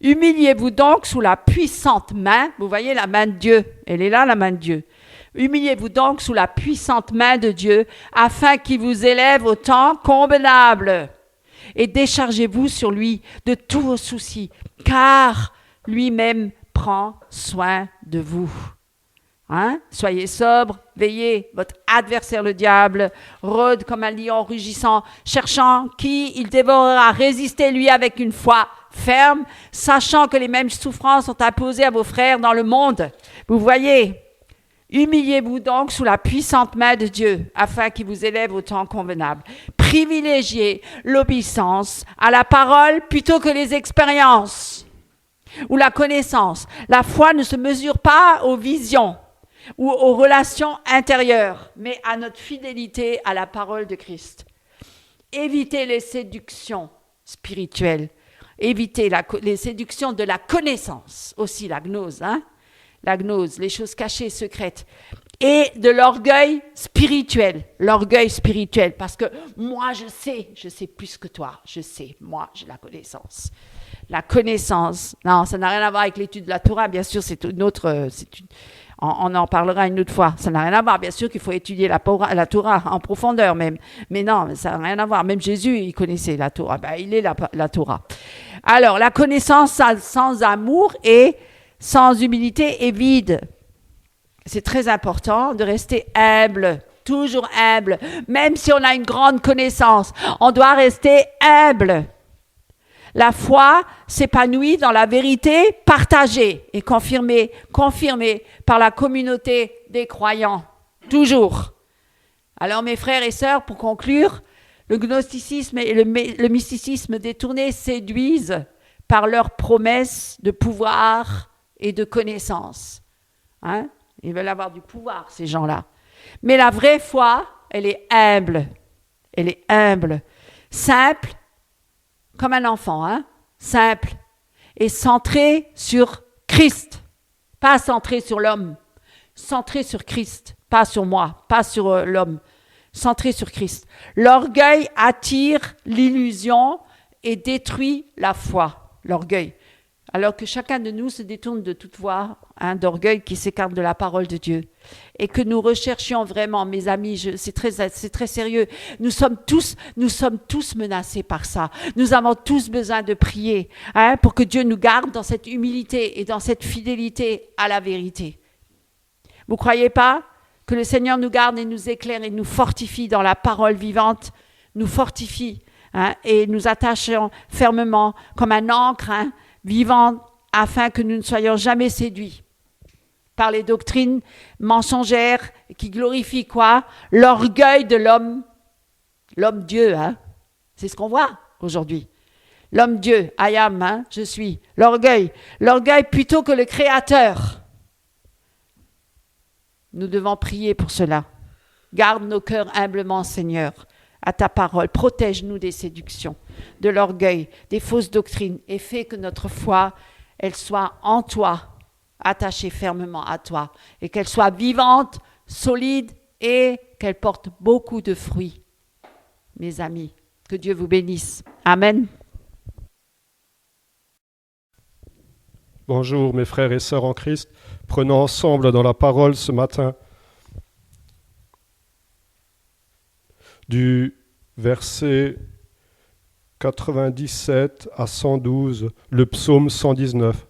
Humiliez-vous donc sous la puissante main, vous voyez la main de Dieu, elle est là la main de Dieu. Humiliez-vous donc sous la puissante main de Dieu, afin qu'il vous élève au temps convenable. Et déchargez-vous sur lui de tous vos soucis, car lui-même prend soin de vous. Soyez sobres, veillez, votre adversaire le diable rôde comme un lion rugissant, cherchant qui il dévorera. Résistez lui avec une foi ferme, sachant que les mêmes souffrances sont imposées à vos frères dans le monde. Vous voyez, humiliez-vous donc sous la puissante main de Dieu, afin qu'il vous élève au temps convenable. Privilégiez l'obéissance à la parole plutôt que les expériences. ou la connaissance. La foi ne se mesure pas aux visions ou aux relations intérieures, mais à notre fidélité à la parole de Christ. Évitez les séductions spirituelles. Évitez les séductions de la connaissance, aussi la gnose, la gnose, les choses cachées, secrètes, et de l'orgueil spirituel, parce que moi je sais plus que toi, moi j'ai la connaissance. La connaissance, non, ça n'a rien à voir avec l'étude de la Torah, bien sûr, c'est une autre, on en parlera une autre fois. Ça n'a rien à voir, bien sûr qu'il faut étudier la Torah en profondeur même, mais non, ça n'a rien à voir. Même Jésus, il connaissait la Torah, il est la Torah. Alors, la connaissance sans amour et sans humilité est vide. C'est très important de rester humble, toujours humble. Même si on a une grande connaissance, on doit rester humble. La foi s'épanouit dans la vérité partagée et confirmée par la communauté des croyants. Toujours. Alors mes frères et sœurs, pour conclure, le gnosticisme et le mysticisme détourné séduisent par leurs promesses de pouvoir et de connaissance. Ils veulent avoir du pouvoir, ces gens-là. Mais la vraie foi, elle est humble. Elle est humble, simple, comme un enfant, simple, et centrée sur Christ. Pas centrée sur l'homme, centrée sur Christ, pas sur moi, pas sur l'homme, centrée sur Christ. L'orgueil attire l'illusion et détruit la foi, l'orgueil. Alors que chacun de nous se détourne de toute voie d'orgueil qui s'écarte de la parole de Dieu. Et que nous recherchions vraiment, mes amis, c'est très sérieux, nous sommes tous menacés par ça. Nous avons tous besoin de prier pour que Dieu nous garde dans cette humilité et dans cette fidélité à la vérité. Vous ne croyez pas que le Seigneur nous garde et nous éclaire et nous fortifie dans la parole vivante, nous fortifie et nous attachons fermement comme un ancre vivant afin que nous ne soyons jamais séduits par les doctrines mensongères qui glorifient quoi? L'orgueil de l'homme Dieu, c'est ce qu'on voit aujourd'hui. L'homme Dieu, I am, je suis. L'orgueil plutôt que le Créateur. Nous devons prier pour cela. Garde nos cœurs humblement, Seigneur, à ta parole. Protège-nous des séductions, de l'orgueil, des fausses doctrines et fais que notre foi, elle soit en toi, attachée fermement à toi et qu'elle soit vivante, solide et qu'elle porte beaucoup de fruits. Mes amis, que Dieu vous bénisse. Amen. Bonjour mes frères et sœurs en Christ. Prenons ensemble dans la parole ce matin du verset 97 à 112, le psaume 119.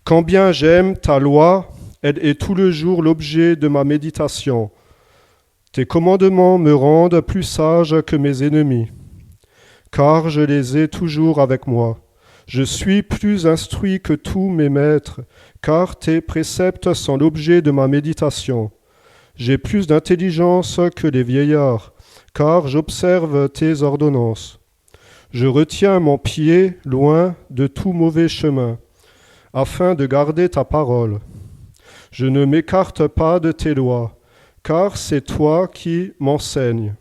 Quand bien j'aime ta loi, elle est tout le jour l'objet de ma méditation. Tes commandements me rendent plus sage que mes ennemis, car je les ai toujours avec moi. Je suis plus instruit que tous mes maîtres, car tes préceptes sont l'objet de ma méditation. J'ai plus d'intelligence que les vieillards, car j'observe tes ordonnances. Je retiens mon pied loin de tout mauvais chemin, afin de garder ta parole. Je ne m'écarte pas de tes lois, car c'est toi qui m'enseignes.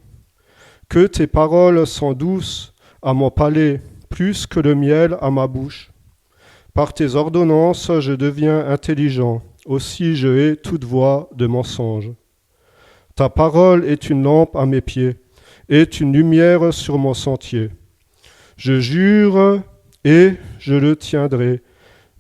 Que tes paroles sont douces à mon palais, plus que le miel à ma bouche. Par tes ordonnances, je deviens intelligent, aussi je hais toute voix de mensonge. Ta parole est une lampe à mes pieds, est une lumière sur mon sentier. Je jure, et je le tiendrai,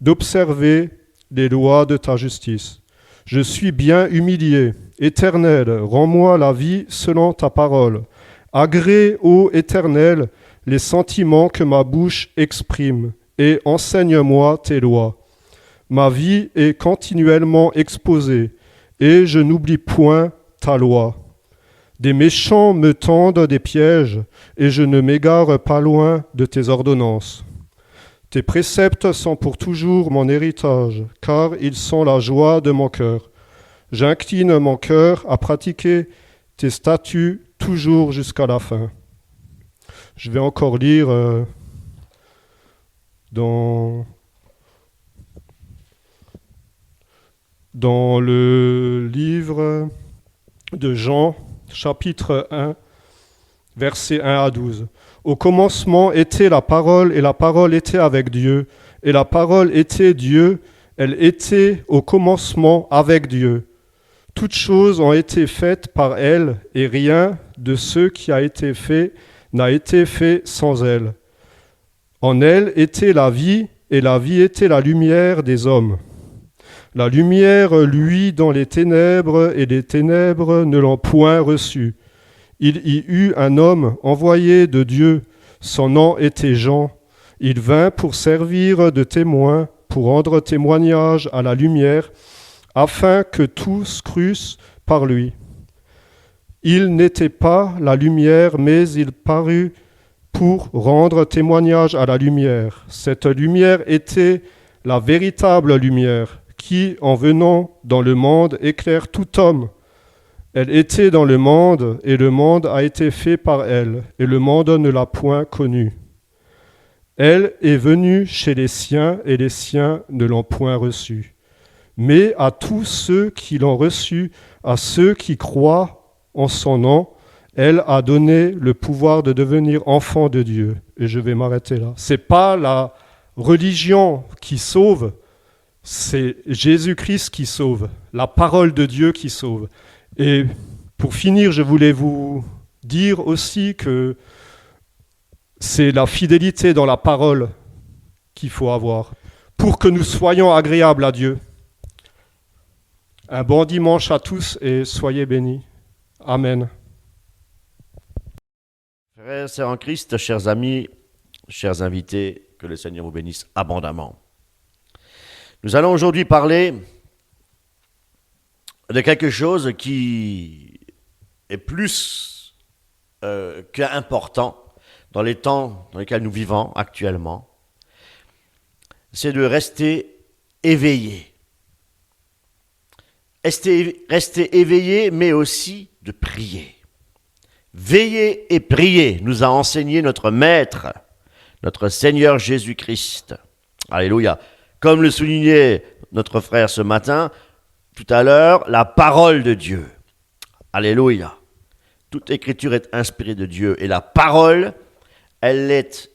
d'observer les lois de ta justice. Je suis bien humilié. Éternel, rends-moi la vie selon ta parole. Agrée, ô Éternel, les sentiments que ma bouche exprime, et enseigne-moi tes lois. Ma vie est continuellement exposée, et je n'oublie point ta loi. Des méchants me tendent des pièges, et je ne m'égare pas loin de tes ordonnances. Tes préceptes sont pour toujours mon héritage, car ils sont la joie de mon cœur. J'incline mon cœur à pratiquer tes statuts toujours jusqu'à la fin. Je vais encore lire dans dans le livre de Jean, chapitre 1, versets 1 à 12. Au commencement était la parole, et la parole était avec Dieu, et la parole était Dieu, elle était au commencement avec Dieu. Toutes choses ont été faites par elle, et rien de ce qui a été fait n'a été fait sans elle. En elle était la vie, et la vie était la lumière des hommes. La lumière luit dans les ténèbres, et les ténèbres ne l'ont point reçue. Il y eut un homme envoyé de Dieu, son nom était Jean. Il vint pour servir de témoin, pour rendre témoignage à la lumière, afin que tous crussent par lui. Il n'était pas la lumière, mais il parut pour rendre témoignage à la lumière. Cette lumière était la véritable lumière, qui, en venant dans le monde, éclaire tout homme. Elle était dans le monde, et le monde a été fait par elle, et le monde ne l'a point connue. Elle est venue chez les siens, et les siens ne l'ont point reçue. Mais à tous ceux qui l'ont reçue, à ceux qui croient en son nom, elle a donné le pouvoir de devenir enfants de Dieu. Et je vais m'arrêter là. C'est pas la religion qui sauve, c'est Jésus-Christ qui sauve, la parole de Dieu qui sauve. Et pour finir, je voulais vous dire aussi que c'est la fidélité dans la parole qu'il faut avoir pour que nous soyons agréables à Dieu. Un bon dimanche à tous et soyez bénis. Amen. Frères et sœurs en Christ, chers amis, chers invités, que le Seigneur vous bénisse abondamment. Nous allons aujourd'hui parler de quelque chose qui est plus qu'important dans les temps dans lesquels nous vivons actuellement. C'est de rester éveillé. Rester éveillé, mais aussi de prier. Veiller et prier, nous a enseigné notre Maître, notre Seigneur Jésus-Christ. Alléluia. Comme le soulignait notre frère ce matin, tout à l'heure, la parole de Dieu. Alléluia. Toute écriture est inspirée de Dieu. Et la parole, elle est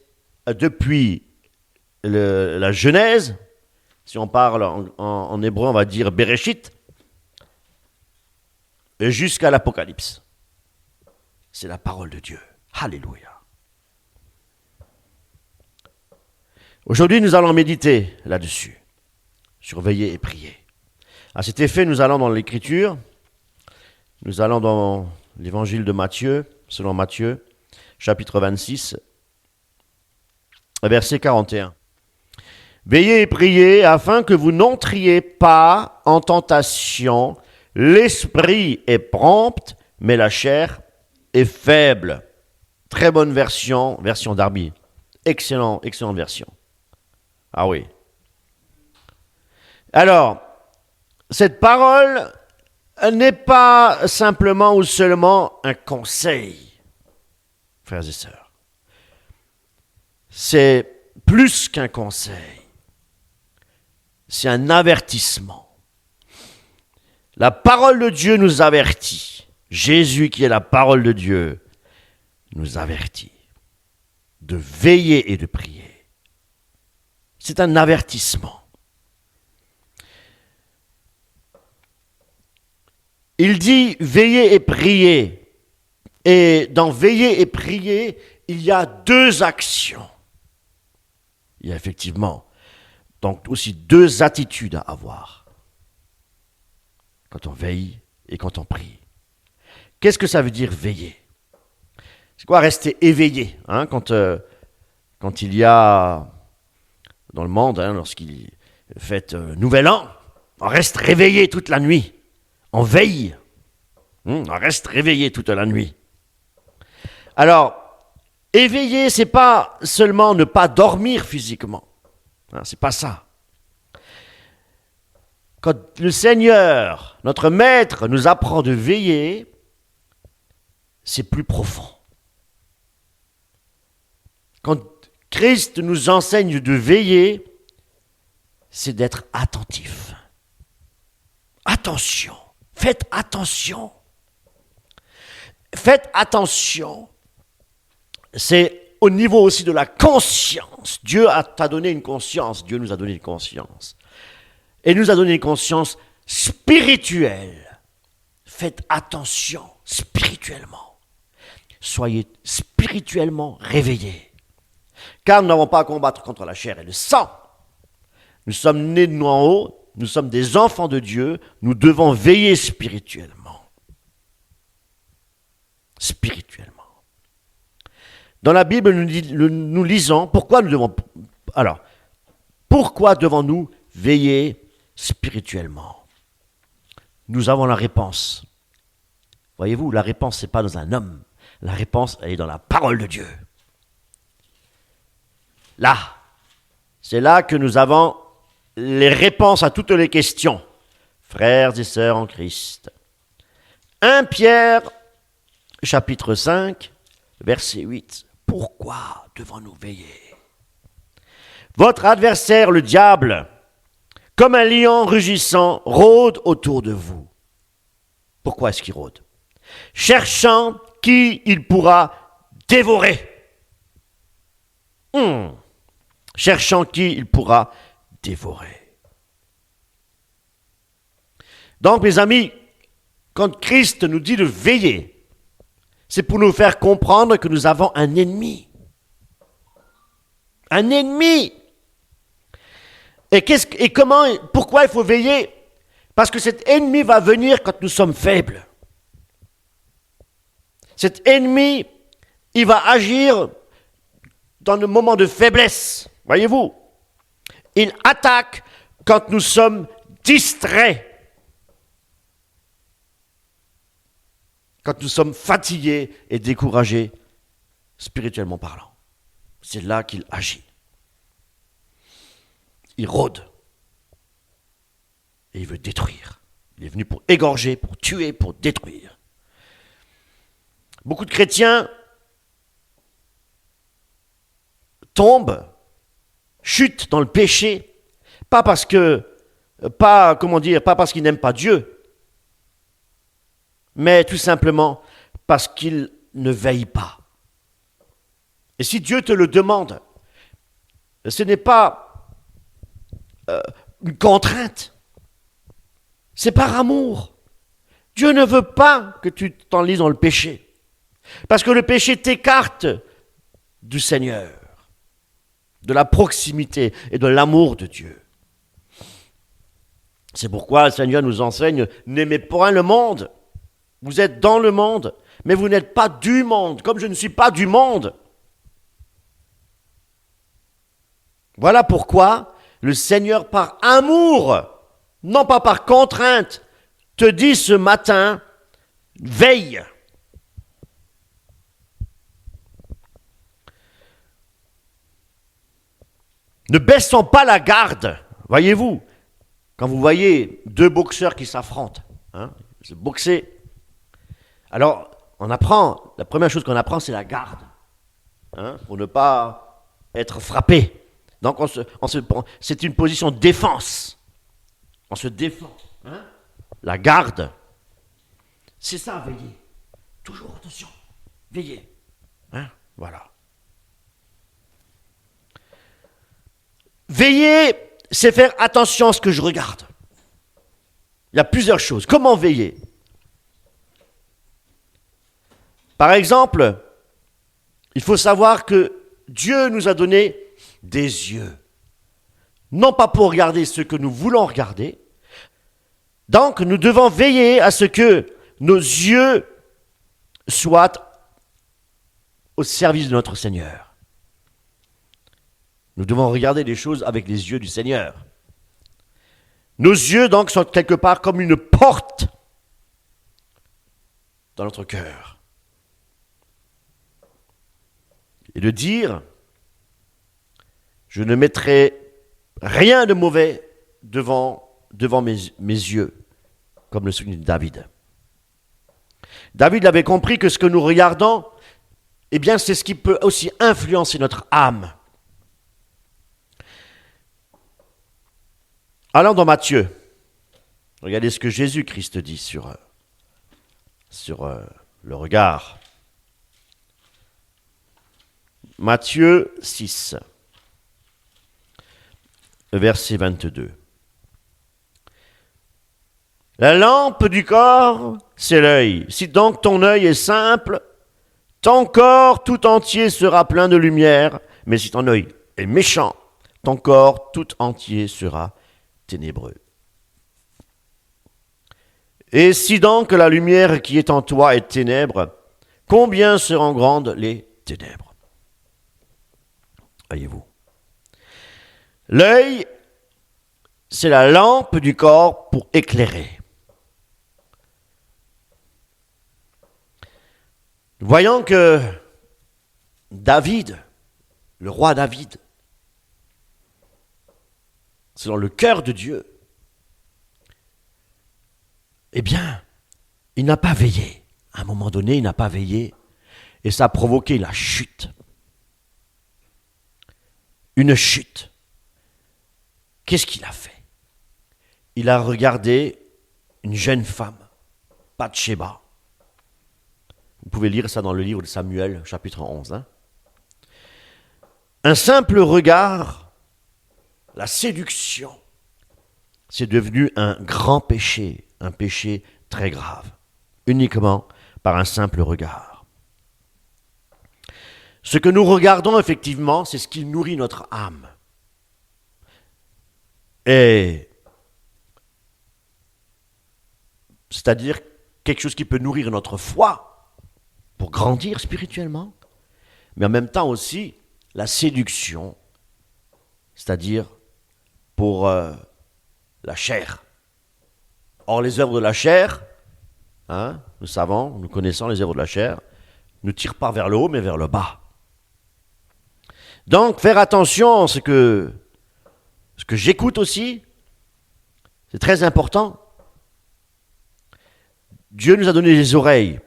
depuis la Genèse, si on parle en hébreu, on va dire Bereshit, jusqu'à l'Apocalypse. C'est la parole de Dieu. Alléluia. Aujourd'hui, nous allons méditer là-dessus. Surveiller et prier. À cet effet, nous allons dans l'Écriture. Nous allons dans l'Évangile de Matthieu, selon Matthieu, chapitre 26, verset 41. Veillez et priez afin que vous n'entriez pas en tentation. L'esprit est prompt, mais la chair est faible. Très bonne version Darby. Excellente version. Ah oui. Alors, cette parole n'est pas simplement ou seulement un conseil, frères et sœurs. C'est plus qu'un conseil. C'est un avertissement. La parole de Dieu nous avertit. Jésus, qui est la parole de Dieu, nous avertit de veiller et de prier. C'est un avertissement. Il dit veiller et prier. Et dans veiller et prier, il y a deux actions. Il y a effectivement donc aussi deux attitudes à avoir quand on veille et quand on prie. Qu'est-ce que ça veut dire veiller? C'est quoi rester éveillé quand il y a dans le monde, lorsqu'il fête Nouvel An, on reste réveillé toute la nuit. On veille. On reste réveillé toute la nuit. Alors, éveiller, c'est pas seulement ne pas dormir physiquement. C'est pas ça. Quand le Seigneur, notre Maître, nous apprend de veiller, c'est plus profond. Quand Christ nous enseigne de veiller, c'est d'être attentif. Attention, faites attention. Faites attention. C'est au niveau aussi de la conscience. Dieu t'a donné une conscience. Dieu nous a donné une conscience. Et nous a donné une conscience spirituelle. Faites attention spirituellement. Soyez spirituellement réveillés. Car nous n'avons pas à combattre contre la chair et le sang. Nous sommes nés de nous en haut. Nous sommes des enfants de Dieu. Nous devons veiller spirituellement. Spirituellement. Dans la Bible, nous lisons pourquoi devons-nous veiller spirituellement? Nous avons la réponse. Voyez-vous, la réponse, ce n'est pas dans un homme. La réponse, elle est dans la parole de Dieu. Là, c'est là que nous avons les réponses à toutes les questions. Frères et sœurs en Christ. 1 Pierre, chapitre 5, verset 8. Pourquoi devons-nous veiller? Votre adversaire, le diable, comme un lion rugissant, rôde autour de vous. Pourquoi est-ce qu'il rôde? Cherchant qui il pourra dévorer. Cherchant qui il pourra dévorer. Donc, mes amis, quand Christ nous dit de veiller, c'est pour nous faire comprendre que nous avons un ennemi. Un ennemi. Et pourquoi il faut veiller? Parce que cet ennemi va venir quand nous sommes faibles. Cet ennemi, il va agir dans le moment de faiblesse. Voyez-vous? Il attaque quand nous sommes distraits. Quand nous sommes fatigués et découragés, spirituellement parlant. C'est là qu'il agit. Il rôde. Et il veut détruire. Il est venu pour égorger, pour tuer, pour détruire. Beaucoup de chrétiens tombent, chutent dans le péché, pas parce qu'ils n'aiment pas Dieu, mais tout simplement parce qu'ils ne veillent pas. Et si Dieu te le demande, ce n'est pas une contrainte, c'est par amour. Dieu ne veut pas que tu t'enlises dans le péché, parce que le péché t'écarte du Seigneur, de la proximité et de l'amour de Dieu. C'est pourquoi le Seigneur nous enseigne, n'aimez point le monde. Vous êtes dans le monde, mais vous n'êtes pas du monde, comme je ne suis pas du monde. Voilà pourquoi le Seigneur, par amour, non pas par contrainte, te dit ce matin, veille. Ne baissons pas la garde, voyez-vous, quand vous voyez deux boxeurs qui s'affrontent, se boxer. Alors, la première chose qu'on apprend, c'est la garde, pour ne pas être frappé. Donc, c'est une position de défense. On se défend. La garde, c'est ça, veiller. Toujours attention, veiller. Voilà. Veiller, c'est faire attention à ce que je regarde. Il y a plusieurs choses. Comment veiller? Par exemple, il faut savoir que Dieu nous a donné des yeux. Non pas pour regarder ce que nous voulons regarder. Donc, nous devons veiller à ce que nos yeux soient au service de notre Seigneur. Nous devons regarder les choses avec les yeux du Seigneur. Nos yeux, donc, sont quelque part comme une porte dans notre cœur. Et de dire, je ne mettrai rien de mauvais devant mes yeux, comme le souligne David. David avait compris que ce que nous regardons, eh bien, c'est ce qui peut aussi influencer notre âme. Allons dans Matthieu. Regardez ce que Jésus-Christ dit sur le regard. Matthieu 6, verset 22. La lampe du corps, c'est l'œil. Si donc ton œil est simple, ton corps tout entier sera plein de lumière. Mais si ton œil est méchant, ton corps tout entier sera ténébreux. Et si donc la lumière qui est en toi est ténèbre, combien seront grandes les ténèbres? Voyez-vous. L'œil, c'est la lampe du corps pour éclairer. Voyons que David, le roi David, selon le cœur de Dieu, eh bien, il n'a pas veillé. À un moment donné, il n'a pas veillé et ça a provoqué la chute. Une chute. Qu'est-ce qu'il a fait? Il a regardé une jeune femme, Bathsheba. Vous pouvez lire ça dans le livre de Samuel, chapitre 11. Un simple regard, la séduction, c'est devenu un grand péché, un péché très grave, uniquement par un simple regard. Ce que nous regardons effectivement, c'est ce qui nourrit notre âme. Et c'est-à-dire quelque chose qui peut nourrir notre foi pour grandir spirituellement, mais en même temps aussi la séduction, c'est-à-dire pour la chair. Or, les œuvres de la chair, nous savons, nous connaissons les œuvres de la chair, ne tirent pas vers le haut, mais vers le bas. Donc, faire attention à ce que j'écoute aussi, c'est très important. Dieu nous a donné les oreilles,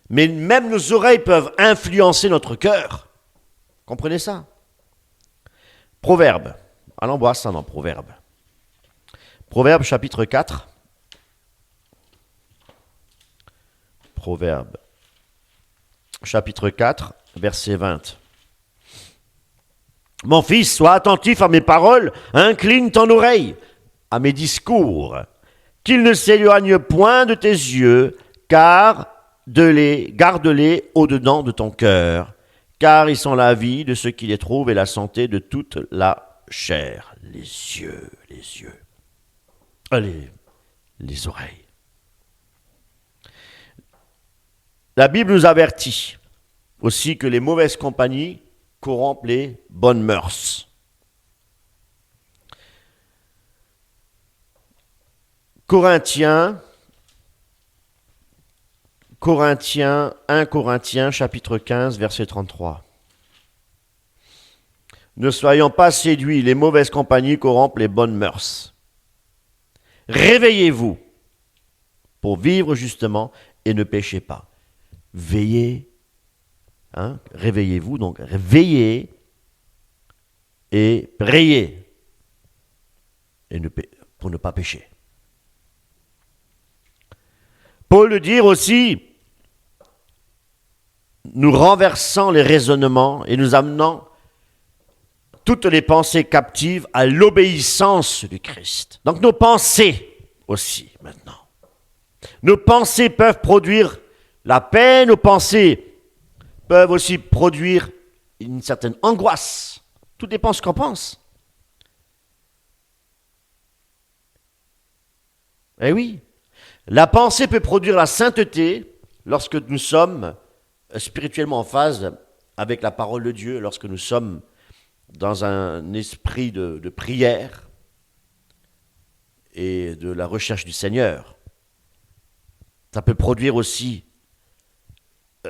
mais même nos oreilles peuvent influencer notre cœur. Comprenez ça? Proverbe. Allons voir ça dans Proverbe. Proverbe chapitre 4. Proverbe chapitre 4, verset 20. Mon fils, sois attentif à mes paroles, incline ton oreille à mes discours, qu'ils ne s'éloignent point de tes yeux, garde-les au-dedans de ton cœur, car ils sont la vie de ceux qui les trouvent et la santé de toute la chair. Les yeux, les oreilles. La Bible nous avertit aussi que les mauvaises compagnies corrompent les bonnes mœurs. Corinthiens 1 Corinthiens chapitre 15 verset 33. Ne soyons pas séduits, les mauvaises compagnies corrompent les bonnes mœurs. Réveillez-vous pour vivre justement et ne péchez pas. Veillez, réveillez-vous, donc veillez et priez pour ne pas pécher. Paul le dit aussi, nous renversant les raisonnements et nous amenant toutes les pensées captives à l'obéissance du Christ. Donc nos pensées aussi maintenant. Nos pensées peuvent produire la paix, nos pensées peuvent aussi produire une certaine angoisse. Tout dépend de ce qu'on pense. Eh oui, la pensée peut produire la sainteté lorsque nous sommes spirituellement en phase avec la parole de Dieu, lorsque nous sommes dans un esprit de prière et de la recherche du Seigneur. Ça peut produire aussi,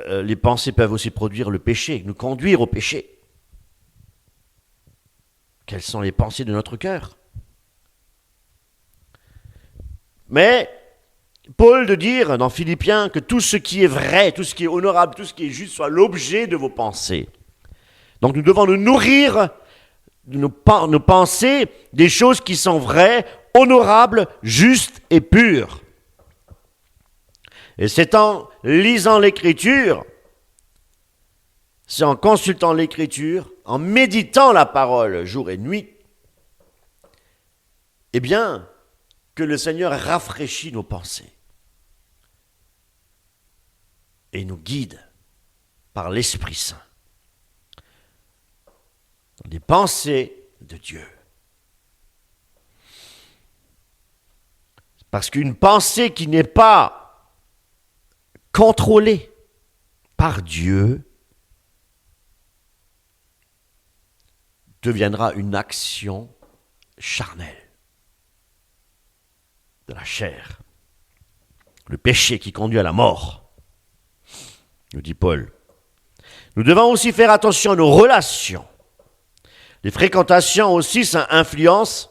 les pensées peuvent aussi produire le péché, nous conduire au péché. Quelles sont les pensées de notre cœur? Mais Paul de dire dans Philippiens que tout ce qui est vrai, tout ce qui est honorable, tout ce qui est juste soit l'objet de vos pensées. Donc nous devons nous nourrir de nos pensées des choses qui sont vraies, honorables, justes et pur. Et c'est en lisant l'Écriture, c'est en consultant l'Écriture, en méditant la parole jour et nuit, eh bien, que le Seigneur rafraîchit nos pensées et nous guide par l'Esprit Saint dans les pensées de Dieu. Parce qu'une pensée qui n'est pas contrôlée par Dieu deviendra une action charnelle de la chair. Le péché qui conduit à la mort, nous dit Paul. Nous devons aussi faire attention à nos relations. Les fréquentations aussi, ça influence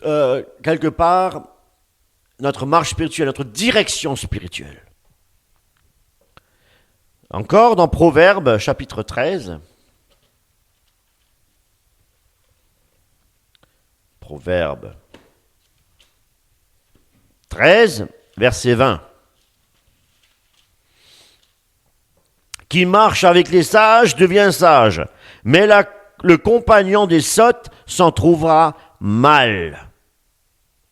quelque part notre marche spirituelle, notre direction spirituelle. Encore dans Proverbes chapitre 13, Proverbes 13, verset 20. Qui marche avec les sages devient sage, mais le compagnon des sottes s'en trouvera mal.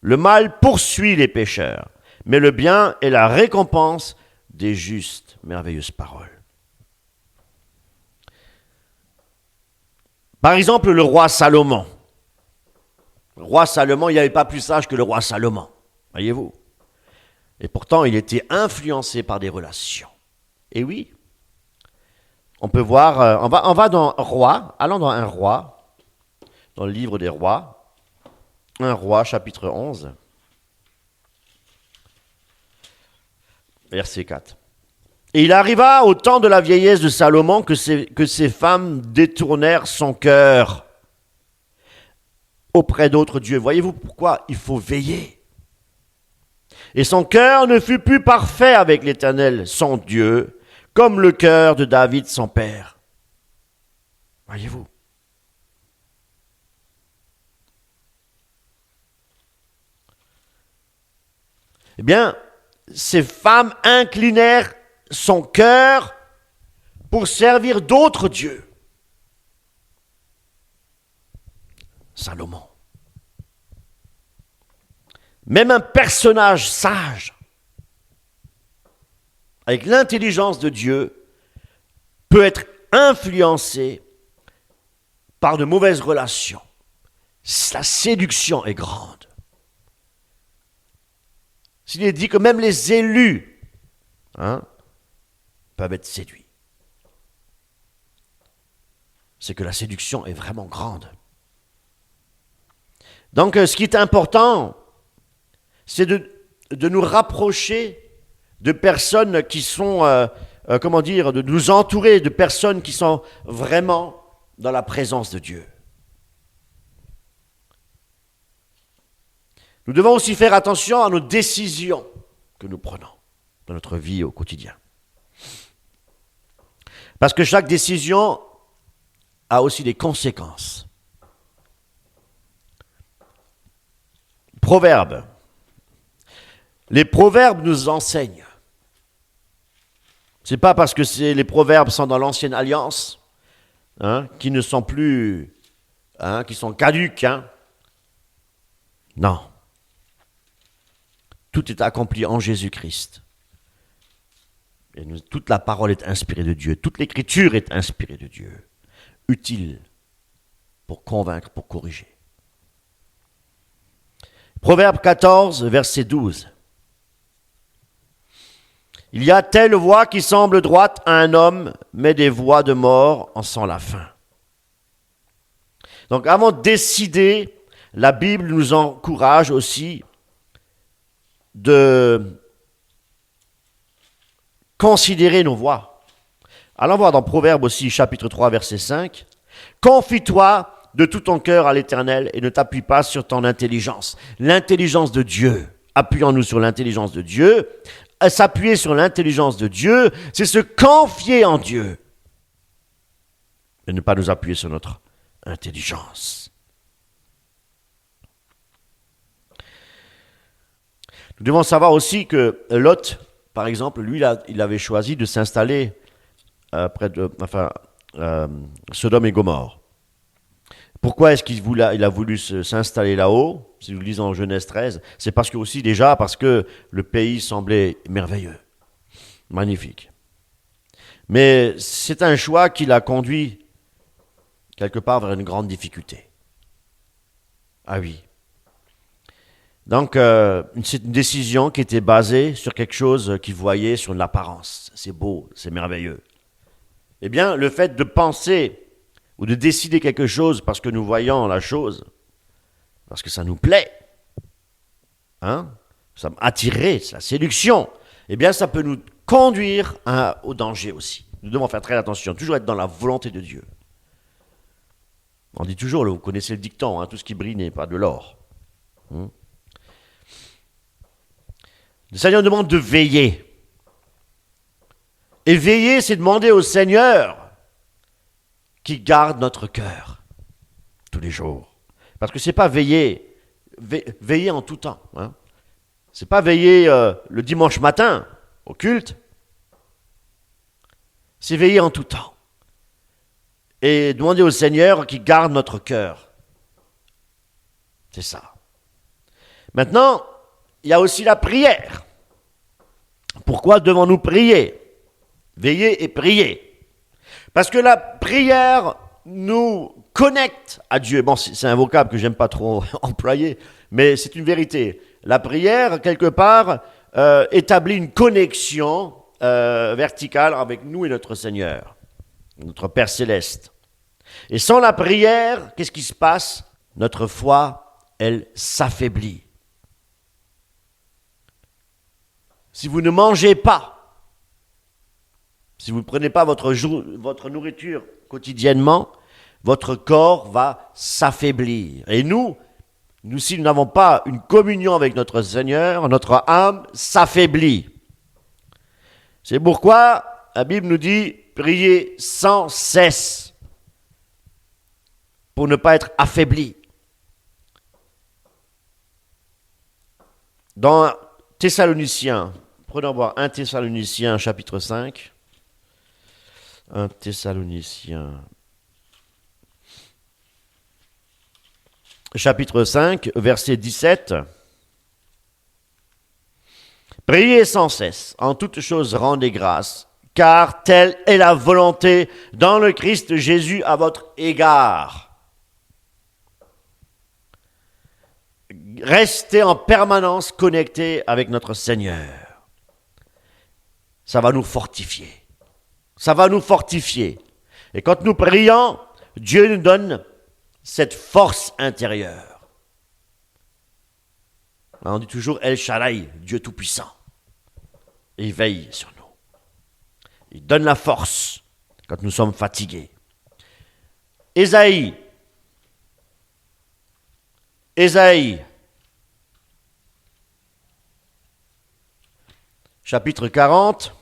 Le mal poursuit les pécheurs, mais le bien est la récompense des justes. Merveilleuse parole. Par exemple, le roi Salomon. Le roi Salomon, il n'y avait pas plus sage que le roi Salomon, voyez-vous. Et pourtant, il était influencé par des relations. Et oui, on peut voir, on va dans Roi, allons dans un roi, dans le livre des rois, un roi, chapitre 11, verset 4. Et il arriva au temps de la vieillesse de Salomon que ces femmes détournèrent son cœur auprès d'autres dieux. Voyez-vous pourquoi il faut veiller. Et son cœur ne fut plus parfait avec l'Éternel, son Dieu, comme le cœur de David, son père. Voyez-vous. Eh bien, ces femmes inclinèrent son cœur pour servir d'autres dieux. Salomon. Même un personnage sage, avec l'intelligence de Dieu, peut être influencé par de mauvaises relations. La séduction est grande. S'il est dit que même les élus peuvent être séduits, c'est que la séduction est vraiment grande. Donc, ce qui est important, c'est de nous rapprocher de personnes qui sont, de nous entourer de personnes qui sont vraiment dans la présence de Dieu. Nous devons aussi faire attention à nos décisions que nous prenons dans notre vie au quotidien. Parce que chaque décision a aussi des conséquences. Proverbes. Les proverbes nous enseignent. C'est pas parce que les proverbes sont dans l'ancienne alliance qui ne sont plus, qui sont caduques. Non. Tout est accompli en Jésus-Christ. Et toute la parole est inspirée de Dieu. Toute l'écriture est inspirée de Dieu. Utile pour convaincre, pour corriger. Proverbe 14, verset 12. Il y a telle voie qui semble droite à un homme, mais des voies de mort en sont la fin. Donc avant de décider, la Bible nous encourage aussi de considérer nos voies. Allons voir dans Proverbe aussi, chapitre 3, verset 5. « Confie-toi de tout ton cœur à l'Éternel et ne t'appuie pas sur ton intelligence. » L'intelligence de Dieu. Appuyons-nous sur l'intelligence de Dieu. S'appuyer sur l'intelligence de Dieu, c'est se confier en Dieu. Et ne pas nous appuyer sur notre intelligence. Nous devons savoir aussi que Lot, par exemple, lui, il avait choisi de s'installer Sodome et Gomorrhe. Pourquoi est-ce il a voulu s'installer là-haut? Si nous lisons en Genèse 13, c'est parce que le pays semblait merveilleux, magnifique. Mais c'est un choix qui l'a conduit quelque part vers une grande difficulté. Ah oui. Donc, c'est une décision qui était basée sur quelque chose qu'il voyait sur l'apparence. C'est beau, c'est merveilleux. Eh bien, le fait de penser ou de décider quelque chose parce que nous voyons la chose, parce que ça nous plaît, ça m'a attiré, c'est la séduction, eh bien, ça peut nous conduire au danger aussi. Nous devons faire très attention, toujours être dans la volonté de Dieu. On dit toujours, vous connaissez le dicton, tout ce qui brille n'est pas de l'or. Le Seigneur demande de veiller. Et veiller, c'est demander au Seigneur qui garde notre cœur tous les jours. Parce que ce n'est pas veiller en tout temps. Ce n'est pas veiller le dimanche matin au culte. C'est veiller en tout temps. Et demander au Seigneur qui garde notre cœur. C'est ça. Maintenant, il y a aussi la prière. Pourquoi devons-nous prier? Veiller et prier. Parce que la prière nous connecte à Dieu. Bon, c'est un vocable que j'aime pas trop employer, mais c'est une vérité. La prière, quelque part, établit une connexion verticale avec nous et notre Seigneur, notre Père Céleste. Et sans la prière, qu'est-ce qui se passe? Notre foi, elle s'affaiblit. Si vous ne mangez pas, si vous ne prenez pas votre nourriture quotidiennement, votre corps va s'affaiblir. Et nous, si nous n'avons pas une communion avec notre Seigneur, notre âme s'affaiblit. C'est pourquoi la Bible nous dit « priez sans cesse » pour ne pas être affaibli. Dans Thessaloniciens, prenons voir 1 Thessaloniciens chapitre 5. 1 Thessaloniciens chapitre 5, verset 17. Priez sans cesse, en toutes choses rendez grâce, car telle est la volonté dans le Christ Jésus à votre égard. Restez en permanence connectés avec notre Seigneur. Ça va nous fortifier. Ça va nous fortifier. Et quand nous prions, Dieu nous donne cette force intérieure. On dit toujours El Shaddai, Dieu Tout-Puissant. Il veille sur nous. Il donne la force quand nous sommes fatigués. Ésaïe, chapitre 40,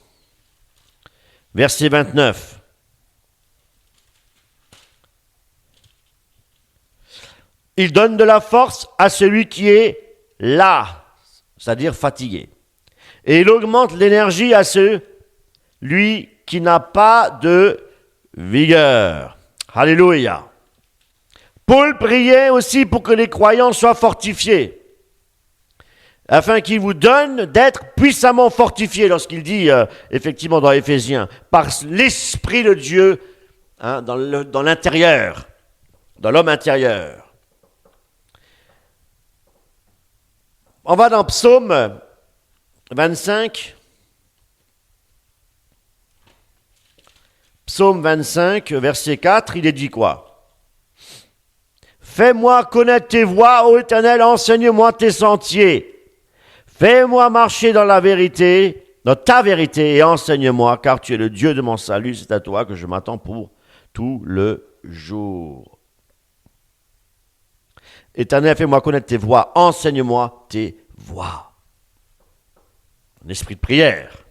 verset 29. Il donne de la force à celui qui est là, c'est-à-dire fatigué. Et il augmente l'énergie à celui qui n'a pas de vigueur. Alléluia. Paul priait aussi pour que les croyants soient fortifiés, afin qu'il vous donne d'être puissamment fortifiés, lorsqu'il dit, effectivement dans Éphésiens, par l'Esprit de Dieu dans l'intérieur, dans l'homme intérieur. On va dans Psaume 25. Psaume 25, verset 4, il est dit quoi? Fais-moi connaître tes voies, ô Éternel, enseigne-moi tes sentiers. Fais-moi marcher dans la vérité, dans ta vérité, et enseigne-moi, car tu es le Dieu de mon salut, c'est à toi que je m'attends pour tout le jour. Éternel, fais-moi connaître tes voies, enseigne-moi tes voies. Un esprit de prière.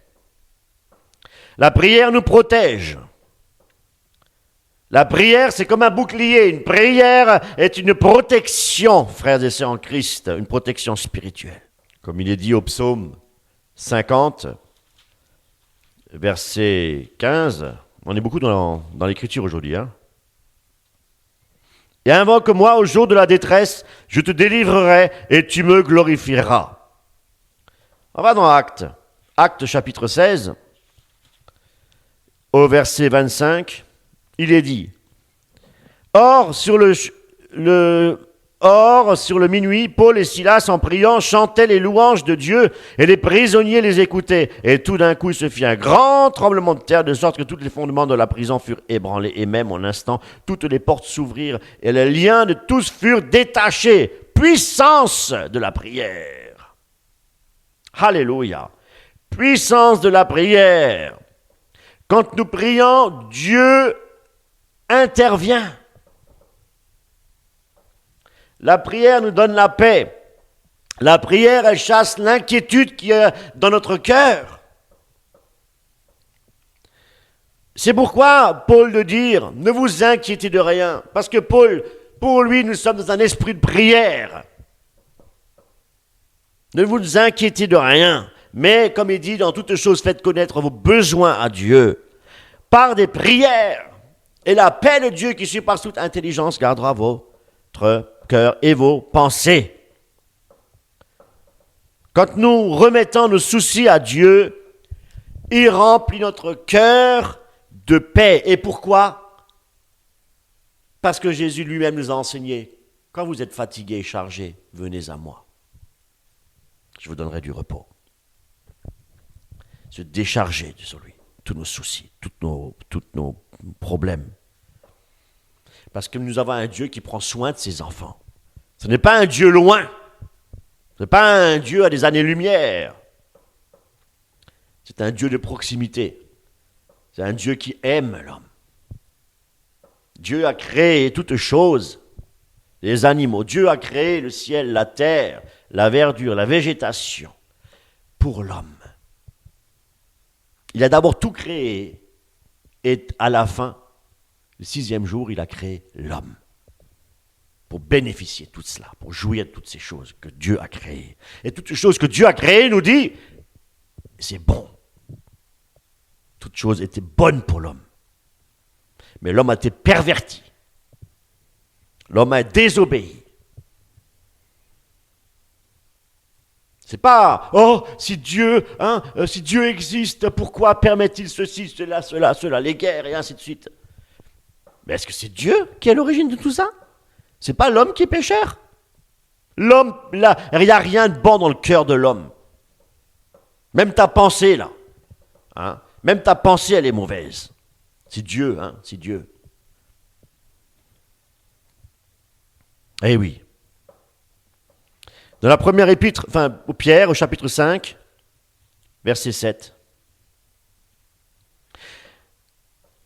La prière nous protège. La prière, c'est comme un bouclier. Une prière est une protection, frères et sœurs en Christ, une protection spirituelle. Comme il est dit au psaume 50, verset 15, on est beaucoup dans l'écriture aujourd'hui. Et invoque-moi au jour de la détresse, je te délivrerai et tu me glorifieras. On va dans Actes chapitre 16, au verset 25, il est dit, Or, sur le minuit, Paul et Silas, en priant, chantaient les louanges de Dieu, et les prisonniers les écoutaient. Et tout d'un coup, il se fit un grand tremblement de terre, de sorte que tous les fondements de la prison furent ébranlés. Et même en un instant, toutes les portes s'ouvrirent, et les liens de tous furent détachés. Puissance de la prière. Alléluia. Puissance de la prière. Quand nous prions, Dieu intervient. La prière nous donne la paix. La prière, elle chasse l'inquiétude qui est dans notre cœur. C'est pourquoi Paul de dire, ne vous inquiétez de rien. Parce que Paul, pour lui, nous sommes dans un esprit de prière. Ne vous inquiétez de rien. Mais, comme il dit, dans toutes choses, faites connaître vos besoins à Dieu par des prières. Et la paix de Dieu qui surpasse toute intelligence gardera votre cœur et vos pensées. Quand nous remettons nos soucis à Dieu, il remplit notre cœur de paix. Et pourquoi? Parce que Jésus lui-même nous a enseigné, quand vous êtes fatigués et chargés, venez à moi. Je vous donnerai du repos. Se décharger sur lui, tous nos soucis, tous nos problèmes. Parce que nous avons un Dieu qui prend soin de ses enfants. Ce n'est pas un Dieu loin. Ce n'est pas un Dieu à des années-lumière. C'est un Dieu de proximité. C'est un Dieu qui aime l'homme. Dieu a créé toutes choses, les animaux. Dieu a créé le ciel, la terre, la verdure, la végétation, pour l'homme. Il a d'abord tout créé et à la fin, le 6e jour, il a créé l'homme pour bénéficier de tout cela, pour jouir de toutes ces choses que Dieu a créées. Et toutes les choses que Dieu a créées, nous dit, c'est bon. Toutes choses étaient bonnes pour l'homme. Mais l'homme a été perverti. L'homme a désobéi. C'est pas, oh, si Dieu existe, pourquoi permet-il ceci, cela, les guerres et ainsi de suite. Mais est-ce que c'est Dieu qui est à l'origine de tout ça? C'est pas l'homme qui est pécheur. L'homme, là, il n'y a rien de bon dans le cœur de l'homme. Même ta pensée, là. Même ta pensée, elle est mauvaise. C'est Dieu, c'est Dieu. Eh oui. Dans la première épître, au Pierre, au chapitre 5, verset 7.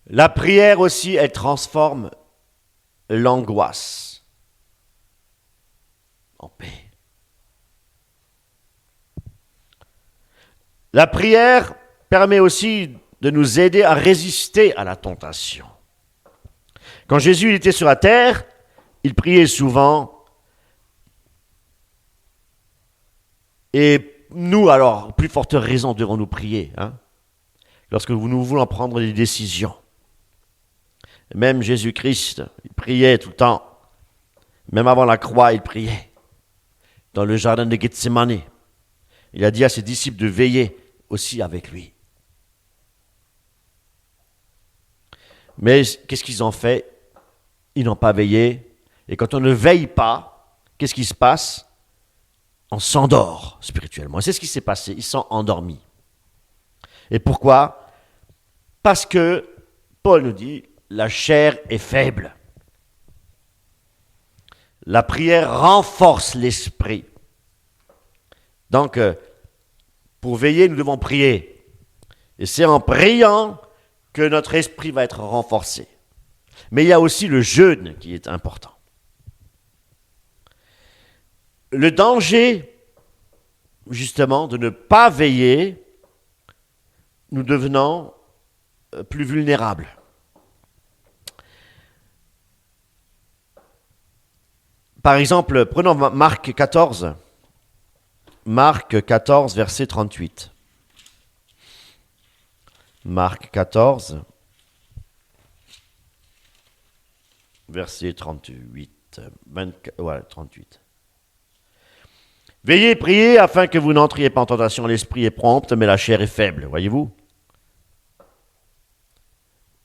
La prière aussi, elle transforme l'angoisse en paix. La prière permet aussi de nous aider à résister à la tentation. Quand Jésus était sur la terre, il priait souvent. Et nous, alors, plus forte raison devons-nous prier, lorsque nous voulons prendre des décisions. Même Jésus-Christ, il priait tout le temps. Même avant la croix, il priait. Dans le jardin de Gethsémani, il a dit à ses disciples de veiller aussi avec lui. Mais qu'est-ce qu'ils ont fait? Ils n'ont pas veillé. Et quand on ne veille pas, qu'est-ce qui se passe? On s'endort spirituellement. Et c'est ce qui s'est passé. Ils sont endormis. Et pourquoi? Parce que Paul nous dit, la chair est faible. La prière renforce l'esprit. Donc, pour veiller, nous devons prier. Et c'est en priant que notre esprit va être renforcé. Mais il y a aussi le jeûne qui est important. Le danger, justement, de ne pas veiller, nous devenons plus vulnérables. Par exemple, prenons Marc 14, Marc 14, verset 38. Marc 14, verset 38. 38. Veillez, priez, afin que vous n'entriez pas en tentation. L'esprit est prompt, mais la chair est faible. Voyez-vous?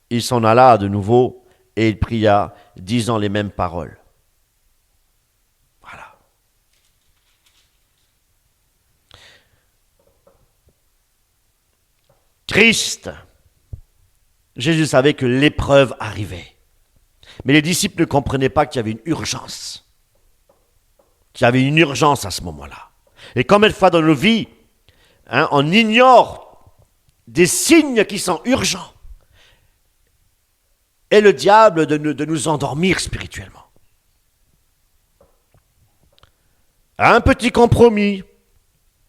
Il s'en alla de nouveau et il pria, disant les mêmes paroles. Voilà. Christ. Jésus savait que l'épreuve arrivait. Mais les disciples ne comprenaient pas qu'il y avait une urgence. Qu'il y avait une urgence à ce moment-là. Et combien de fois dans nos vies, on ignore des signes qui sont urgents. Et le diable de nous endormir spirituellement. Un petit compromis,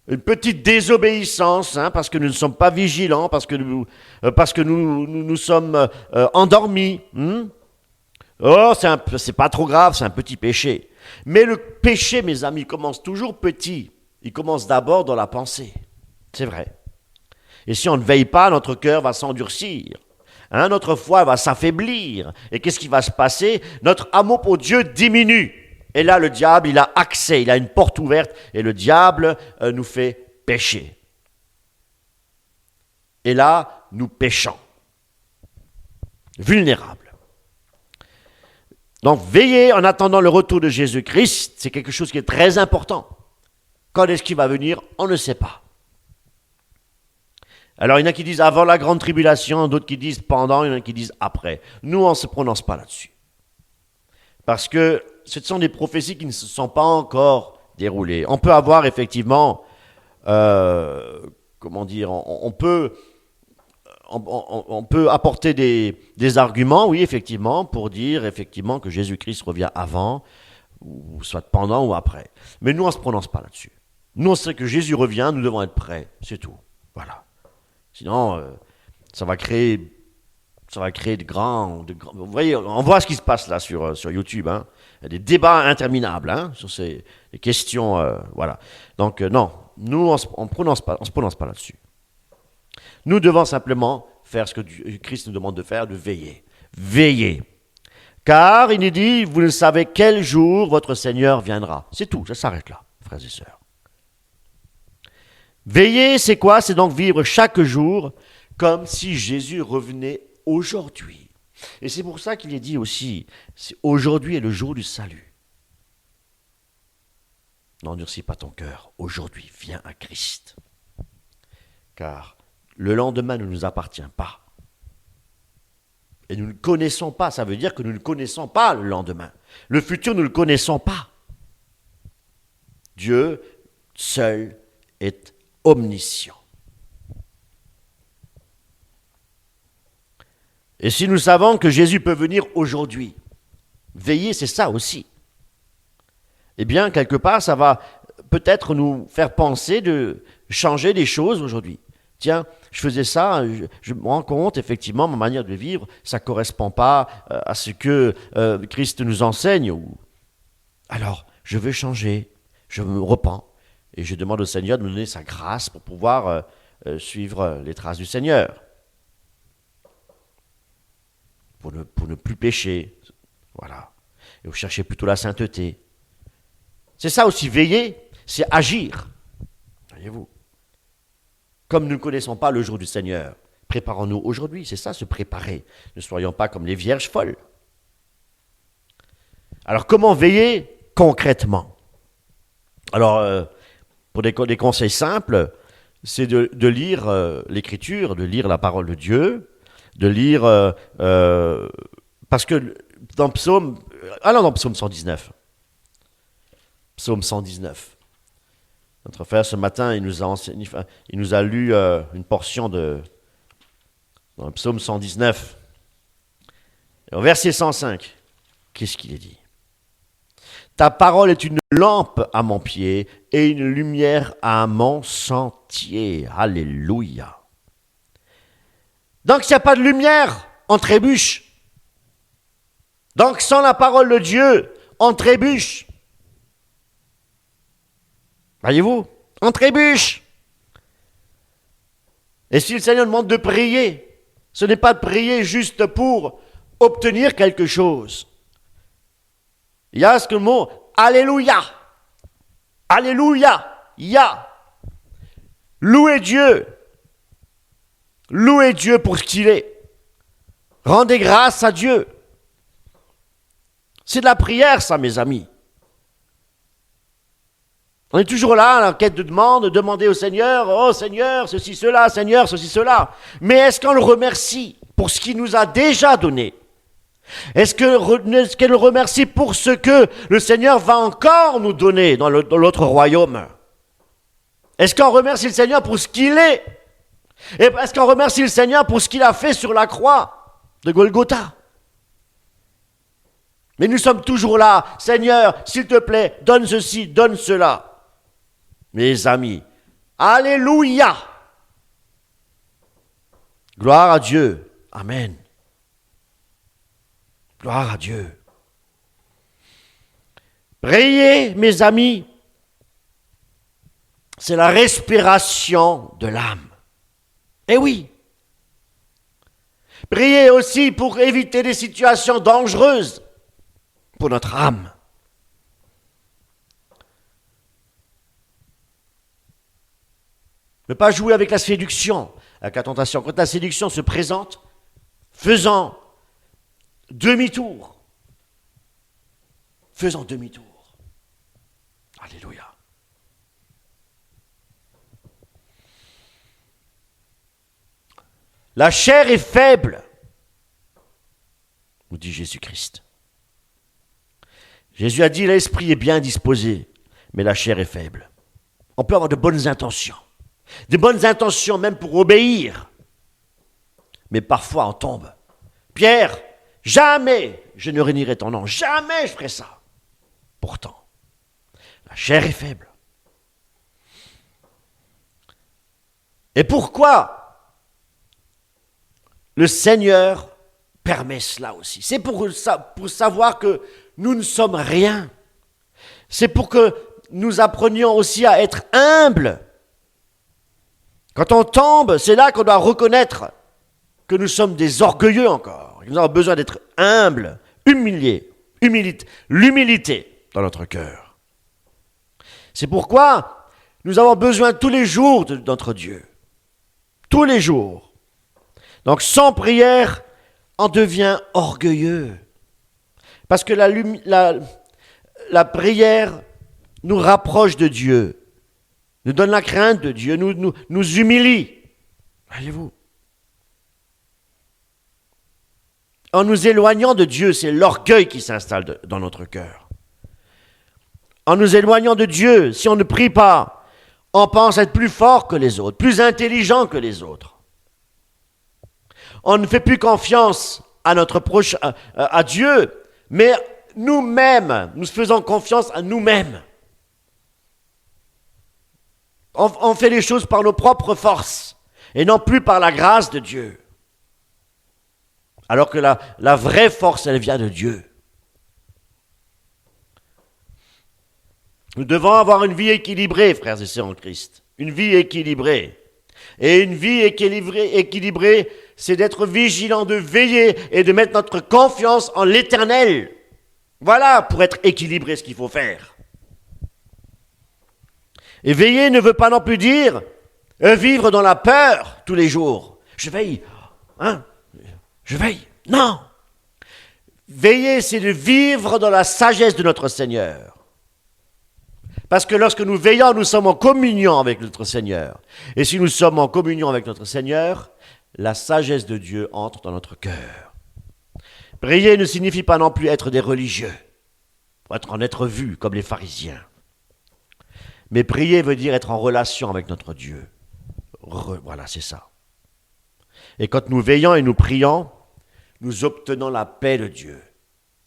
une petite désobéissance, parce que nous ne sommes pas vigilants, parce que nous sommes endormis. Oh, c'est pas trop grave, c'est un petit péché. Mais le péché, mes amis, commence toujours petit. Il commence d'abord dans la pensée. C'est vrai. Et si on ne veille pas, notre cœur va s'endurcir. Notre foi va s'affaiblir. Et qu'est-ce qui va se passer? Notre amour pour Dieu diminue. Et là, le diable, il a accès, il a une porte ouverte. Et le diable nous fait pécher. Et là, nous péchons. Vulnérables. Donc, veillez en attendant le retour de Jésus-Christ. C'est quelque chose qui est très important. Quand est-ce qu'il va venir? On ne sait pas. Alors, il y en a qui disent avant la grande tribulation, d'autres qui disent pendant, il y en a qui disent après. Nous, on ne se prononce pas là-dessus. Parce que ce sont des prophéties qui ne se sont pas encore déroulées. On peut avoir effectivement, on peut apporter des arguments, oui, effectivement, pour dire effectivement que Jésus-Christ revient avant, ou soit pendant ou après. Mais nous, on ne se prononce pas là-dessus. Nous, on sait que Jésus revient, nous devons être prêts, c'est tout. Voilà. Sinon, ça va créer de grands... Vous voyez, on voit ce qui se passe là sur YouTube. Il y a des débats interminables sur ces questions. Voilà. Donc, non, nous, on ne se prononce pas là-dessus. Nous devons simplement faire ce que Christ nous demande de faire, de veiller. Veiller. Car, il nous dit, vous ne savez quel jour votre Seigneur viendra. C'est tout, ça s'arrête là, frères et sœurs. Veiller, c'est quoi? C'est donc vivre chaque jour comme si Jésus revenait aujourd'hui. Et c'est pour ça qu'il est dit aussi, aujourd'hui est le jour du salut. N'endurcis pas ton cœur, aujourd'hui, viens à Christ. Car le lendemain ne nous appartient pas. Et nous ne connaissons pas, ça veut dire que nous ne connaissons pas le lendemain. Le futur, nous ne le connaissons pas. Dieu seul est omniscient. Et si nous savons que Jésus peut venir aujourd'hui, veiller, c'est ça aussi. Eh bien, quelque part, ça va peut-être nous faire penser de changer des choses aujourd'hui. Tiens, je faisais ça, je me rends compte, effectivement, ma manière de vivre, ça ne correspond pas à ce que Christ nous enseigne. Alors, je veux changer, je me repens, et je demande au Seigneur de me donner sa grâce pour pouvoir suivre les traces du Seigneur. Pour ne plus pécher, voilà. Et vous cherchez plutôt la sainteté. C'est ça aussi, veiller, c'est agir. Voyez-vous. Comme nous ne connaissons pas le jour du Seigneur, préparons-nous aujourd'hui, c'est ça, se préparer. Ne soyons pas comme les vierges folles. Alors, comment veiller concrètement? Alors, pour des conseils simples, c'est de lire l'Écriture, de lire la parole de Dieu, de lire... parce que dans Psaume 119. Psaume 119. Notre frère, ce matin, il nous a lu une portion dans le Psaume 119. Et au verset 105, qu'est-ce qu'il est dit? Ta parole est une lampe à mon pied et une lumière à mon sentier. Alléluia. Donc, s'il n'y a pas de lumière, on trébuche. Donc, sans la parole de Dieu, on trébuche. Voyez-vous? On trébuche. Et si le Seigneur demande de prier, ce n'est pas de prier juste pour obtenir quelque chose. Il y a ce que le mot Alléluia. Alléluia. Ya. Louez Dieu. Louez Dieu pour ce qu'il est. Rendez grâce à Dieu. C'est de la prière, ça, mes amis. On est toujours là, en quête de demande, de demander au Seigneur, oh Seigneur, ceci, cela, Seigneur, ceci, cela. Mais est-ce qu'on le remercie pour ce qu'il nous a déjà donné? Est-ce qu'elle le remercie pour ce que le Seigneur va encore nous donner dans l'autre royaume? Est-ce qu'on remercie le Seigneur pour ce qu'il est? Et est-ce qu'on remercie le Seigneur pour ce qu'il a fait sur la croix de Golgotha? Mais nous sommes toujours là, Seigneur, s'il te plaît, donne ceci, donne cela. Mes amis, Alléluia! Gloire à Dieu. Amen. Gloire à Dieu. Prier, mes amis, c'est la respiration de l'âme. Eh oui. Prier aussi pour éviter des situations dangereuses pour notre âme. Ne pas jouer avec la séduction, avec la tentation. Quand la séduction se présente, faisant demi-tour. Faisant demi-tour. Alléluia. La chair est faible, nous dit Jésus-Christ. Jésus a dit, l'esprit est bien disposé, mais la chair est faible. On peut avoir de bonnes intentions. Des bonnes intentions même pour obéir. Mais parfois on tombe. Pierre, jamais je ne réunirai ton nom. Jamais je ferai ça. Pourtant, la chair est faible. Et pourquoi le Seigneur permet cela aussi? C'est pour savoir que nous ne sommes rien. C'est pour que nous apprenions aussi à être humbles. Quand on tombe, c'est là qu'on doit reconnaître que nous sommes des orgueilleux encore. Nous avons besoin d'être humbles, humiliés, l'humilité dans notre cœur. C'est pourquoi nous avons besoin tous les jours de notre Dieu. Tous les jours. Donc sans prière, on devient orgueilleux. Parce que la prière nous rapproche de Dieu. Nous donne la crainte de Dieu, nous humilie. Voyez-vous. En nous éloignant de Dieu, c'est l'orgueil qui s'installe dans notre cœur. En nous éloignant de Dieu, si on ne prie pas, on pense être plus fort que les autres, plus intelligent que les autres. On ne fait plus confiance à notre à Dieu, mais nous-mêmes, nous faisons confiance à nous-mêmes. On fait les choses par nos propres forces et non plus par la grâce de Dieu. Alors que la vraie force, elle vient de Dieu. Nous devons avoir une vie équilibrée, frères et sœurs en Christ. Une vie équilibrée. Et une vie équilibrée, c'est d'être vigilant, de veiller et de mettre notre confiance en l'Éternel. Voilà pour être équilibré ce qu'il faut faire. Et veiller ne veut pas non plus dire vivre dans la peur tous les jours. Je veille, je veille. Non. Veiller, c'est de vivre dans la sagesse de notre Seigneur. Parce que lorsque nous veillons, nous sommes en communion avec notre Seigneur. Et si nous sommes en communion avec notre Seigneur, la sagesse de Dieu entre dans notre cœur. Prier ne signifie pas non plus être des religieux, en être vus comme les pharisiens. Mais prier veut dire être en relation avec notre Dieu. Voilà, c'est ça. Et quand nous veillons et nous prions, nous obtenons la paix de Dieu,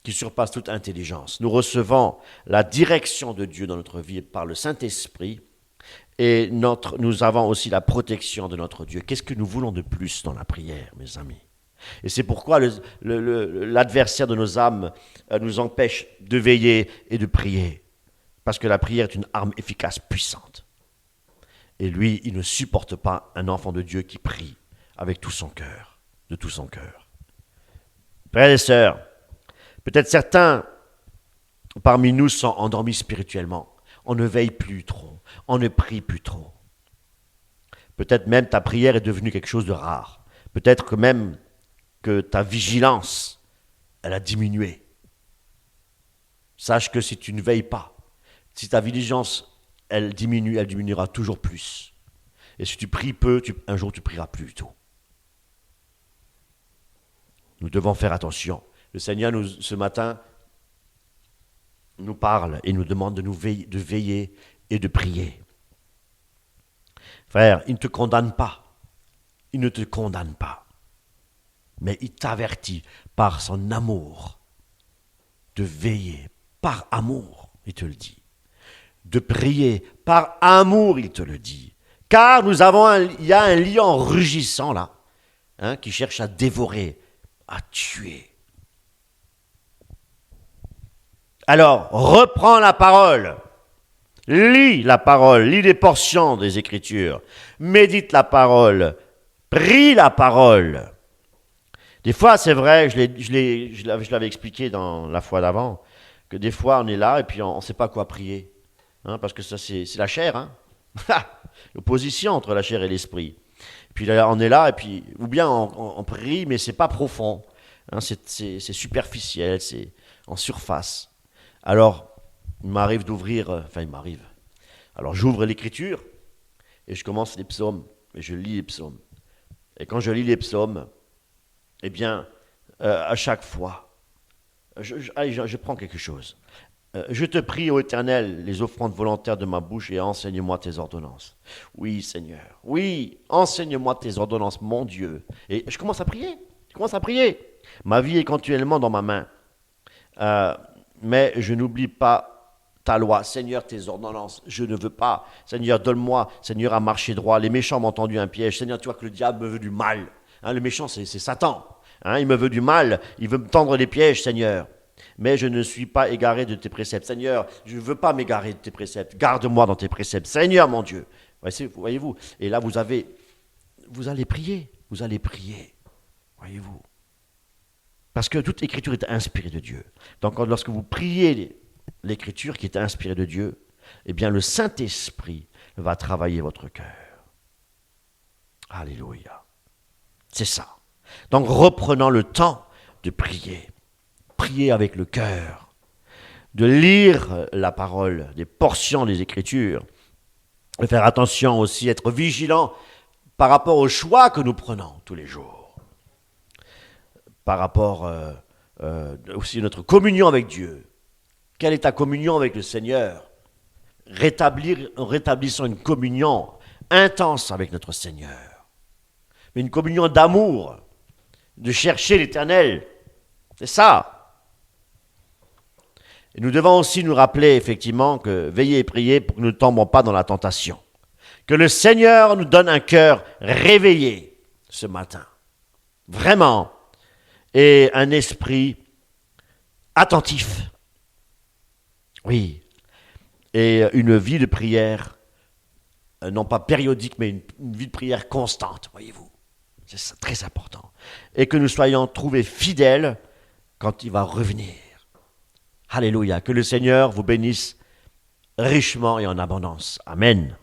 qui surpasse toute intelligence. Nous recevons la direction de Dieu dans notre vie par le Saint-Esprit, et nous avons aussi la protection de notre Dieu. Qu'est-ce que nous voulons de plus dans la prière, mes amis? Et c'est pourquoi l'adversaire de nos âmes nous empêche de veiller et de prier. Parce que la prière est une arme efficace, puissante. Et lui, il ne supporte pas un enfant de Dieu qui prie avec tout son cœur, de tout son cœur. Frères et sœurs, peut-être certains parmi nous sont endormis spirituellement. On ne veille plus trop, on ne prie plus trop. Peut-être même ta prière est devenue quelque chose de rare. Peut-être que même que ta vigilance, elle a diminué. Sache que si tu ne veilles pas, si ta vigilance, elle diminue, elle diminuera toujours plus. Et si tu pries peu, un jour tu prieras plus du tout. Nous devons faire attention. Le Seigneur, ce matin, nous parle et nous demande de veiller et de prier. Frère, il ne te condamne pas. Il ne te condamne pas. Mais il t'avertit par son amour de veiller par amour, il te le dit. De prier par amour, il te le dit. Car il y a un lion rugissant là, qui cherche à dévorer, à tuer. Alors, reprends la parole. Lis la parole, lis des portions des Écritures. Médite la parole. Prie la parole. Des fois, c'est vrai, je l'avais expliqué dans la fois d'avant, que des fois, on est là et puis on ne sait pas quoi prier. Parce que ça, c'est la chair. L'opposition entre la chair et l'esprit. Puis là, on est là et puis, ou bien on prie, mais c'est pas profond. C'est superficiel, c'est en surface. Alors, il m'arrive Alors, j'ouvre l'Écriture et je commence les psaumes et je lis les psaumes. Et quand je lis les psaumes, eh bien, à chaque fois, je prends quelque chose. Je te prie, ô Éternel, les offrandes volontaires de ma bouche et enseigne-moi tes ordonnances. Oui, Seigneur. Oui, enseigne-moi tes ordonnances, mon Dieu. Et je commence à prier. Ma vie est continuellement dans ma main. Mais je n'oublie pas ta loi. Seigneur, tes ordonnances, je ne veux pas. Seigneur, donne-moi, Seigneur, à marcher droit. Les méchants m'ont tendu un piège. Seigneur, tu vois que le diable me veut du mal. Le méchant, c'est Satan. Il me veut du mal. Il veut me tendre des pièges, Seigneur. Mais je ne suis pas égaré de tes préceptes. Seigneur, je ne veux pas m'égarer de tes préceptes. Garde-moi dans tes préceptes. Seigneur, mon Dieu. Voyez-vous. Et là, vous allez prier. Voyez-vous. Parce que toute écriture est inspirée de Dieu. Donc lorsque vous priez l'écriture qui est inspirée de Dieu, eh bien le Saint-Esprit va travailler votre cœur. Alléluia. C'est ça. Donc reprenons le temps de prier. Prier avec le cœur. De lire la parole, des portions des Écritures. De faire attention aussi, être vigilant par rapport aux choix que nous prenons tous les jours. Par rapport aussi à notre communion avec Dieu. Quelle est ta communion avec le Seigneur? Rétablissons une communion intense avec notre Seigneur. Mais une communion d'amour, de chercher l'Éternel. C'est ça. Et nous devons aussi nous rappeler effectivement que veiller et prier pour que nous ne tombions pas dans la tentation. Que le Seigneur nous donne un cœur réveillé ce matin. Vraiment. Et un esprit attentif. Oui. Et une vie de prière, non pas périodique, mais une vie de prière constante, voyez-vous. C'est très important. Et que nous soyons trouvés fidèles quand il va revenir. Alléluia. Que le Seigneur vous bénisse richement et en abondance. Amen.